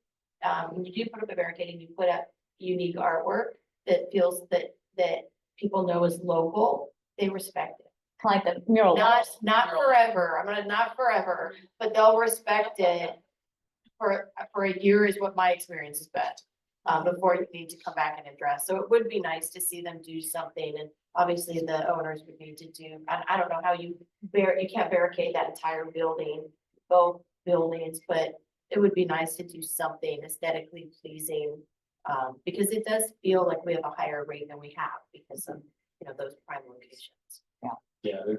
put up a barricade and you put up unique artwork that feels that people know is local, they respect it. Like the mural. Not forever, not forever, but they'll respect it for a year is what my experience has been. Before you need to come back and address. So it would be nice to see them do something, and obviously the owners would need to do, I don't know how you can't barricade that entire building, both buildings, but it would be nice to do something aesthetically pleasing. Because it does feel like we have a higher rate than we have because of, you know, those prime locations. Yeah, they're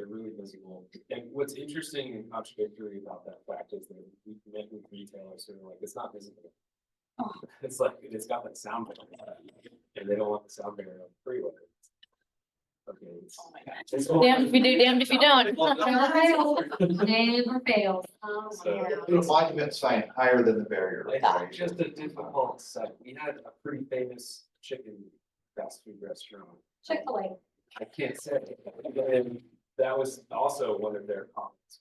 really visible. And what's interesting and contradictory about that fact is that we met with retailers who are like, it's not visible. It's like, it's got that sound barrier, and they don't want the sound barrier on the freeway. Okay. Oh my gosh. It's- Damned if you do, damned if you don't. Never fails. So- Put a monument sign higher than the barrier. It's just a difficult site. We had a pretty famous chicken fast food restaurant. Chick-fil-A. I can't say, and that was also one of their comments.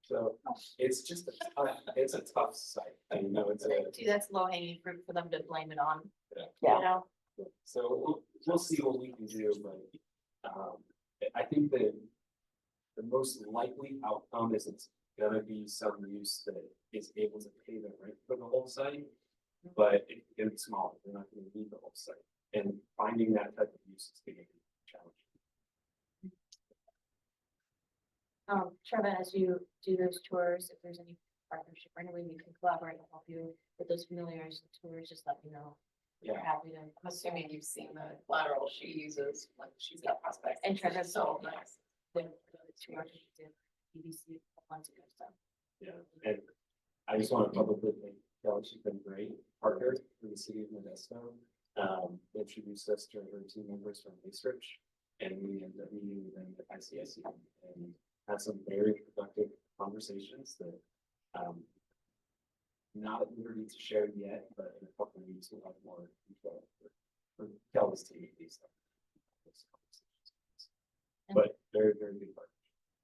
So it's just it's a tough site. I know it's a. That's low hanging fruit for them to blame it on. Yeah. You know, So we'll see what we can do, but, I think that the most likely outcome is it's gonna be some use that is able to pay the rent for the whole site. But it gets smaller, they're not gonna need the whole site, and finding that type of use is gonna be challenging. Trevor, as you do those tours, if there's any partnership or any way we can collaborate and help you with those familiarization tours, just let me know. We're Yeah. happy to. I'm assuming you've seen the collateral she uses, like she's got prospects. And Trevor's so nice. The tour we did BBC a month ago, so. Yeah, and I just wanna publicly thank Kelly, she's been a great partner for the city of Modesto. Introduced us to her team members from research, and we ended up meeting with them at ICSC and had some very productive conversations that, not at liberty to share yet, but in a couple of weeks we'll have more info for Kelly's team at least. But very, very good part.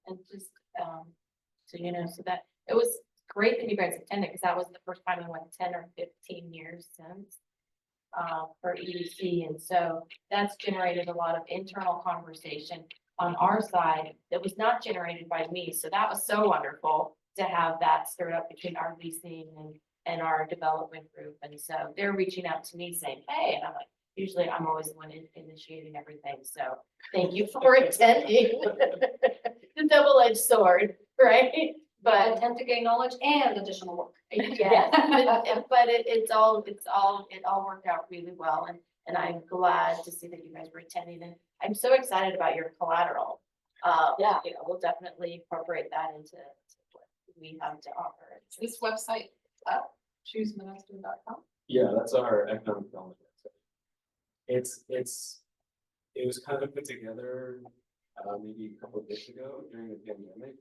And just, so you know, so that, it was great that you guys attended, because that was the first time in like 10 or 15 years since. For EDC, and so that's generated a lot of internal conversation on our side that was not generated by me, so that was so wonderful to have that stirred up between our leasing and our development group, and so they're reaching out to me saying, hey, and I'm like, usually I'm always the one initiating everything, so thank you for attending. The double-edged sword, right? But But tend to gain knowledge and additional work. yes, but it all worked out really well, and I'm glad to see that you guys were attending, and I'm so excited about your collateral. Yeah. You know, we'll definitely incorporate that into what we have to offer. Is this website up, choosemodesto.com? Yeah, that's our economic development. website. It was kind of put together, maybe a couple of days ago during the pandemic.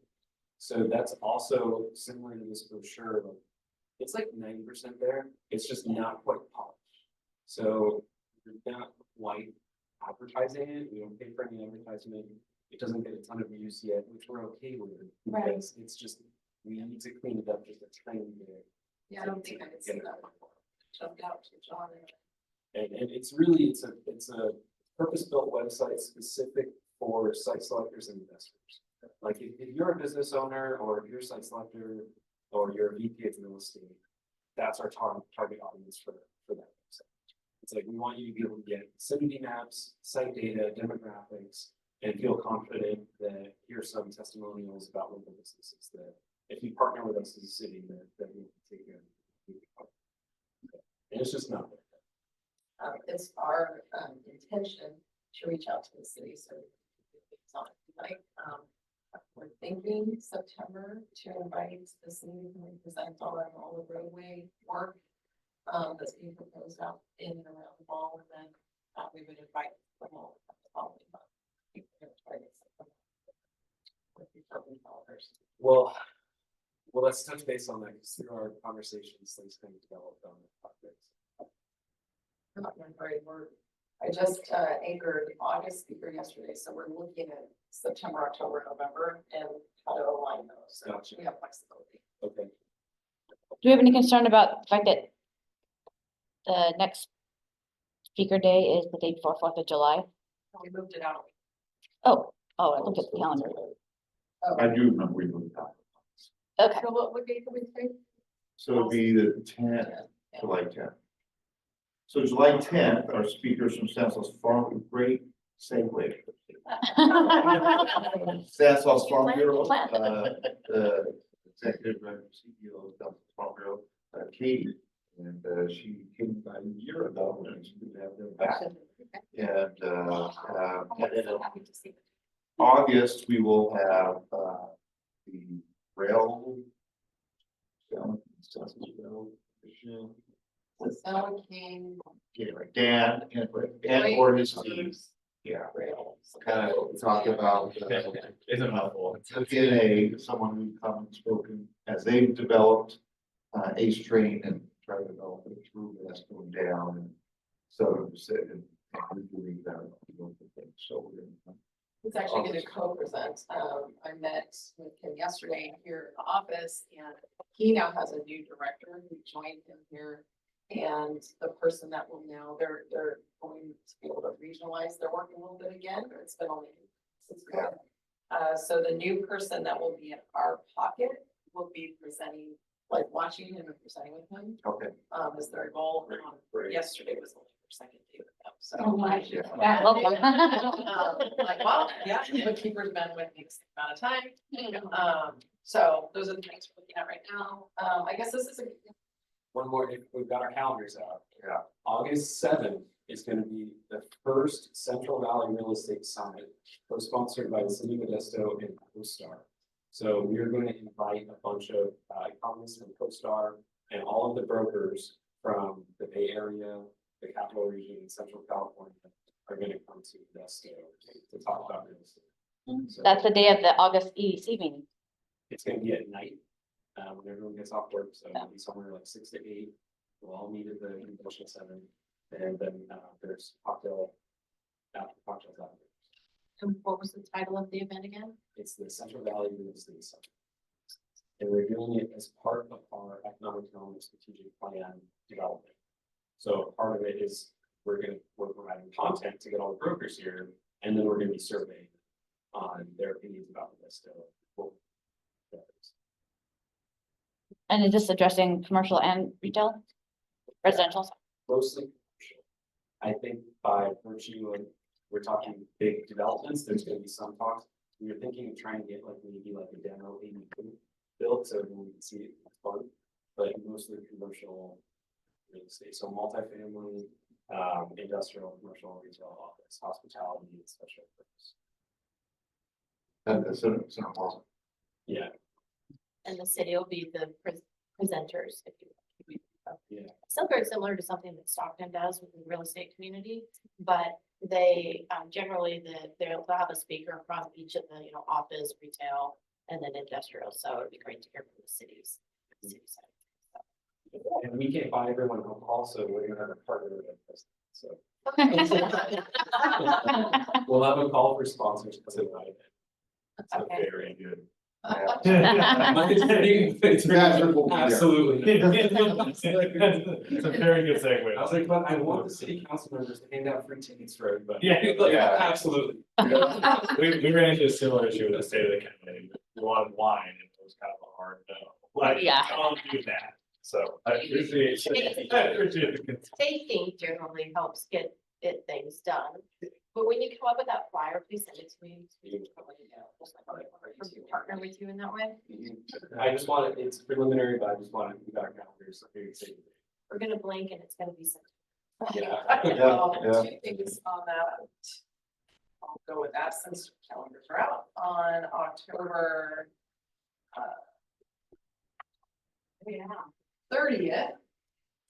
So that's also similar to this brochure, like, it's like 90% there, it's just not quite polished. So we're not quite advertising it, we don't pay for any advertisement, it doesn't get a ton of views yet, which we're okay with. Right. Because it's just, we need to clean it up just a tiny bit. Yeah, I don't think I could see that before. Jumped out to John. And it's really, it's a purpose-built website specific for site selectors and investors. Like if you're a business owner, or if you're a site selector, or you're a VP of real estate, that's our target audience for that website. It's like, we want you to be able to get vicinity maps, site data, demographics, and feel confident that here's some testimonials about local businesses that if you partner with us as a city, that we can take care of. And it's just not there. It's our intention to reach out to the city, so it's on, like, we're thinking September to invite the city to present on all the roadway work that's being proposed out in and around the mall, and then we would invite them all the following month. Well, let's touch base on that, because through our conversations, things kind of developed on the project. I just anchored August speaker yesterday, so we're looking at September, October, November, and how to align those, so Gotcha. we have flexibility. Okay. Do we have any concern about the fact that the next speaker day is the day before 4th of July? We moved it out. Oh, I looked at the calendar. I do remember we moved that. Okay, So what day can we say? So it'd be the 10th, July 10th. So July 10th, our speakers from Stanislaus Farm, great segue. Stanislaus Farm Bureau, the executive director, CEO of Stanislaus Farm Bureau, Katie. And she came about a year ago, and she didn't have them back. And then Happy to see. August, we will have the rail. So King. Dan and or his team, yeah, kind of talk about. It's a mouthful. Someone who come and spoken as they've developed ACE train and try to develop it through that's going down and so and we believe that. So we're gonna. It's actually going to co-present. I met with him yesterday here in the office, and he now has a new director who joined him here And the person that will now, they're going to be able to regionalize their work a little bit again, or it's been only 6 months. So the new person that will be in our pocket will be presenting, like watching him and presenting with him, Okay. is their goal. Great. Yesterday was only their second day with them, so. Oh, my. Yeah. Like, well, yeah, bookkeeper's been with me this amount of time. So those are the things we're looking at right now. I guess this is a, One more, if we've got our calendars out. Yeah. August seventh is gonna be the first Central Valley Real Estate Summit, co-sponsored by the city of Modesto and CoStar. So we're going to invite a bunch of economists from CoStar and all of the brokers from the Bay Area, the Capital Region, and Central California are gonna come to Modesto to talk about real estate. So That's the day of the August EDC meeting. it's gonna be at night, when everyone gets off work, so it'll be somewhere like 6 to 8. We'll all meet at the convention center, and then, there's cocktails out there. And what was the title of the event again? It's the Central Valley Real Estate Summit. And we're doing it as part of our economic development strategic plan development. So part of it is we're providing content to get all the brokers here, and then we're gonna be surveying on their opinions about this. And is this addressing commercial and retail? Residential? Mostly commercial. I think by virtue of, we're talking big developments, there's gonna be some talks. We were thinking of trying to get like maybe like a demo built so everyone can see it, it's fun, but mostly commercial real estate, so multifamily, industrial, commercial, retail, office, hospitality, and special purpose. That's awesome. Yeah, And the city will be the presenters, if you. yeah. Still very similar to something that Stockton does with the real estate community, but they, generally, they'll have a speaker from each of the, office, retail, and then industrial, so it'd be great to hear from the cities. And we can't buy everyone alcohol, so we're gonna have a partner with us, so. We'll have a call for sponsors to invite. That's Okay. very good. Absolutely. It's a very good segue. I was like, but I want the city council members to hand out free tickets for everybody. Yeah. Like, Yeah. absolutely. We ran into a similar issue with the state of the county. We wanted wine and it was kind of a hard no. Like, Yeah. don't do that. So I appreciate. I appreciate the concern. Tasting generally helps get things done, but when you come up with that flyer, please send it to me. Partner with you in that way. I just want it, it's preliminary, but I just want to be back out here, so you can see. We're gonna blink and it's gonna be sent. Yeah. Two things on that. I'll go with that since calendars are out on October. Yeah. 30th.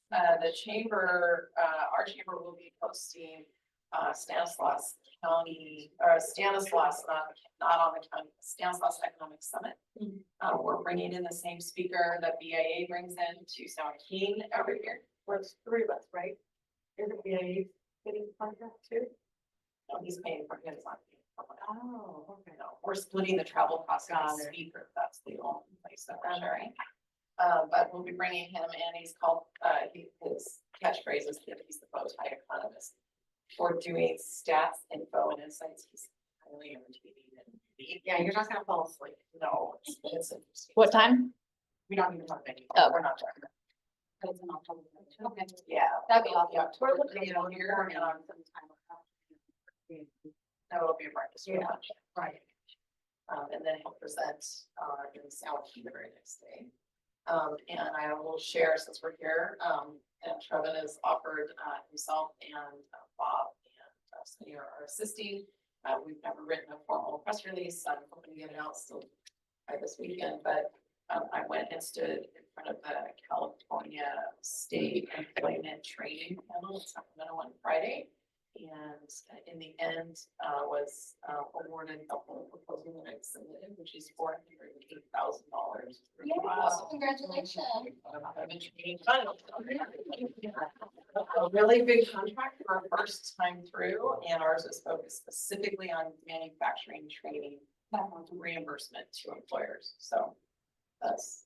The chamber, our chamber will be hosting Stanislaus County, or Stanislaus, not on the county, Stanislaus Economic Summit. We're bringing in the same speaker that BIA brings in to Sound King every year. Well, it's 3 of us, right? Isn't BIA getting contract too? No, he's paying for his, not paying for mine. Oh, okay. No, we're splitting the travel costs on Got the it. speaker. That's the only place that we're sharing. But we'll be bringing him in. He's called, his catchphrase is that he's the bow tie economist. For doing stats, info and insights. He's highly entertaining and Yeah, you're not gonna fall asleep. no, it's interesting. What time? We don't even have any, Oh. we're not talking. But it's in October. Okay. Yeah. That'd be awesome. Yeah, October, you know, here and on that will be a breakfast for Yeah. lunch. Right. And then he'll present, in South Key the very next day. And I will share since we're here, and Trevin has offered, himself and Bob and Cindy are assisting. We've never written a formal press release. I'm hoping to get it out still by this weekend, but I went and stood in front of the California State Employment Training Panel in Sacramento on Friday. And in the end, was awarded the whole proposal that I submitted, which is $408,000. Congratulations. A really big contract for our first time through, and ours is focused specifically on manufacturing training reimbursement to employers, so that's.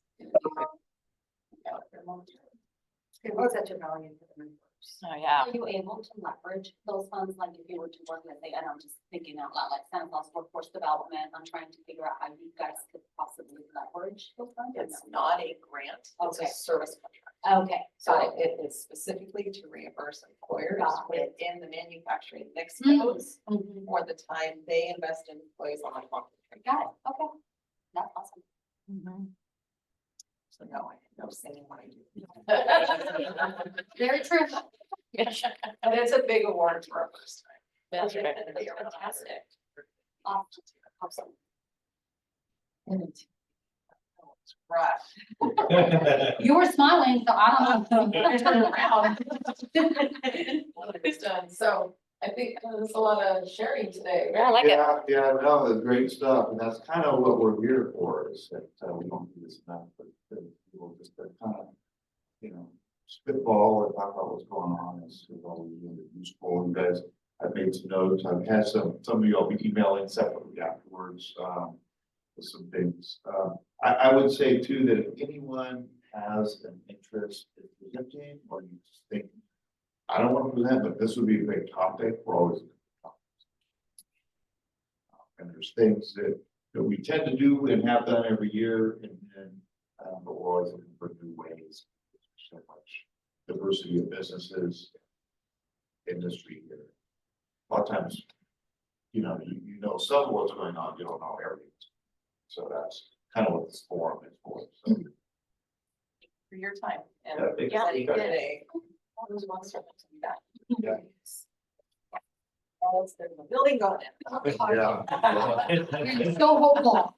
It was such a value for the members. Oh, yeah. Are you able to leverage those funds, like if you were to work with, and I'm just thinking out loud, like Santa Claus Workforce Development, I'm trying to figure out how you guys could possibly leverage those funds? or It's no? not a grant, it's a Okay. service contract. Okay, So got it. it is specifically to reimburse employers Got it. within the manufacturing mix Mm. codes Mhm. for the time they invest in employees on the clock. Got it, okay. That's awesome. So no, I have no say in what I do. Very true. And it's a big award for our first time. That's right. They are Fantastic. Awesome. Awesome. It's rough. You were smiling, so I don't know. Turn around. It's done, so I think there's a lot of sharing today. Yeah, I like it. Yeah, no, it's great stuff, and that's kind of what we're here for, is that, we don't do this enough, but we'll just kind of, spitball and talk about what's going on, is always really useful, you guys, I've made some notes, I've had some of y'all be emailing separately afterwards, with some things. I would say too, that if anyone has an interest in presenting, or you just think, I don't want to present, but this would be a great topic, we're always. And there's things that we tend to do and have done every year, and but we're always looking for new ways. There's so much diversity of businesses, industry here. A lot of times, you know some of what's going on, you don't know everything. So that's kind of what this forum is for. So, For your time and Yeah, thank you. setting today. All those ones are to be back. Yeah. Oh, it's the building going in. You're so hopeful,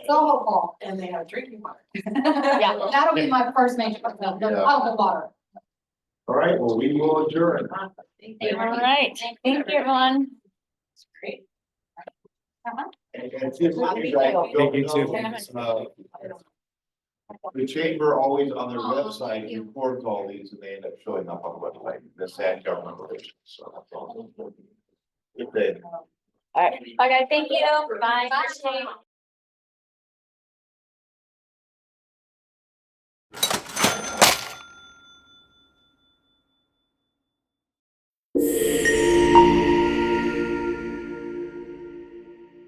so hopeful. And they have drinking water. Yeah, that'll be my first major, the potable water. all right, well, we will adjourn. Thank you. All right. Thank you, everyone. It's great. And just so you guys don't Thank you, too. know, the chamber always on their website records all these, and they end up showing up on the website, the sad government relations, so that's all. Good day. All right. Okay, thank you. Bye. Bye.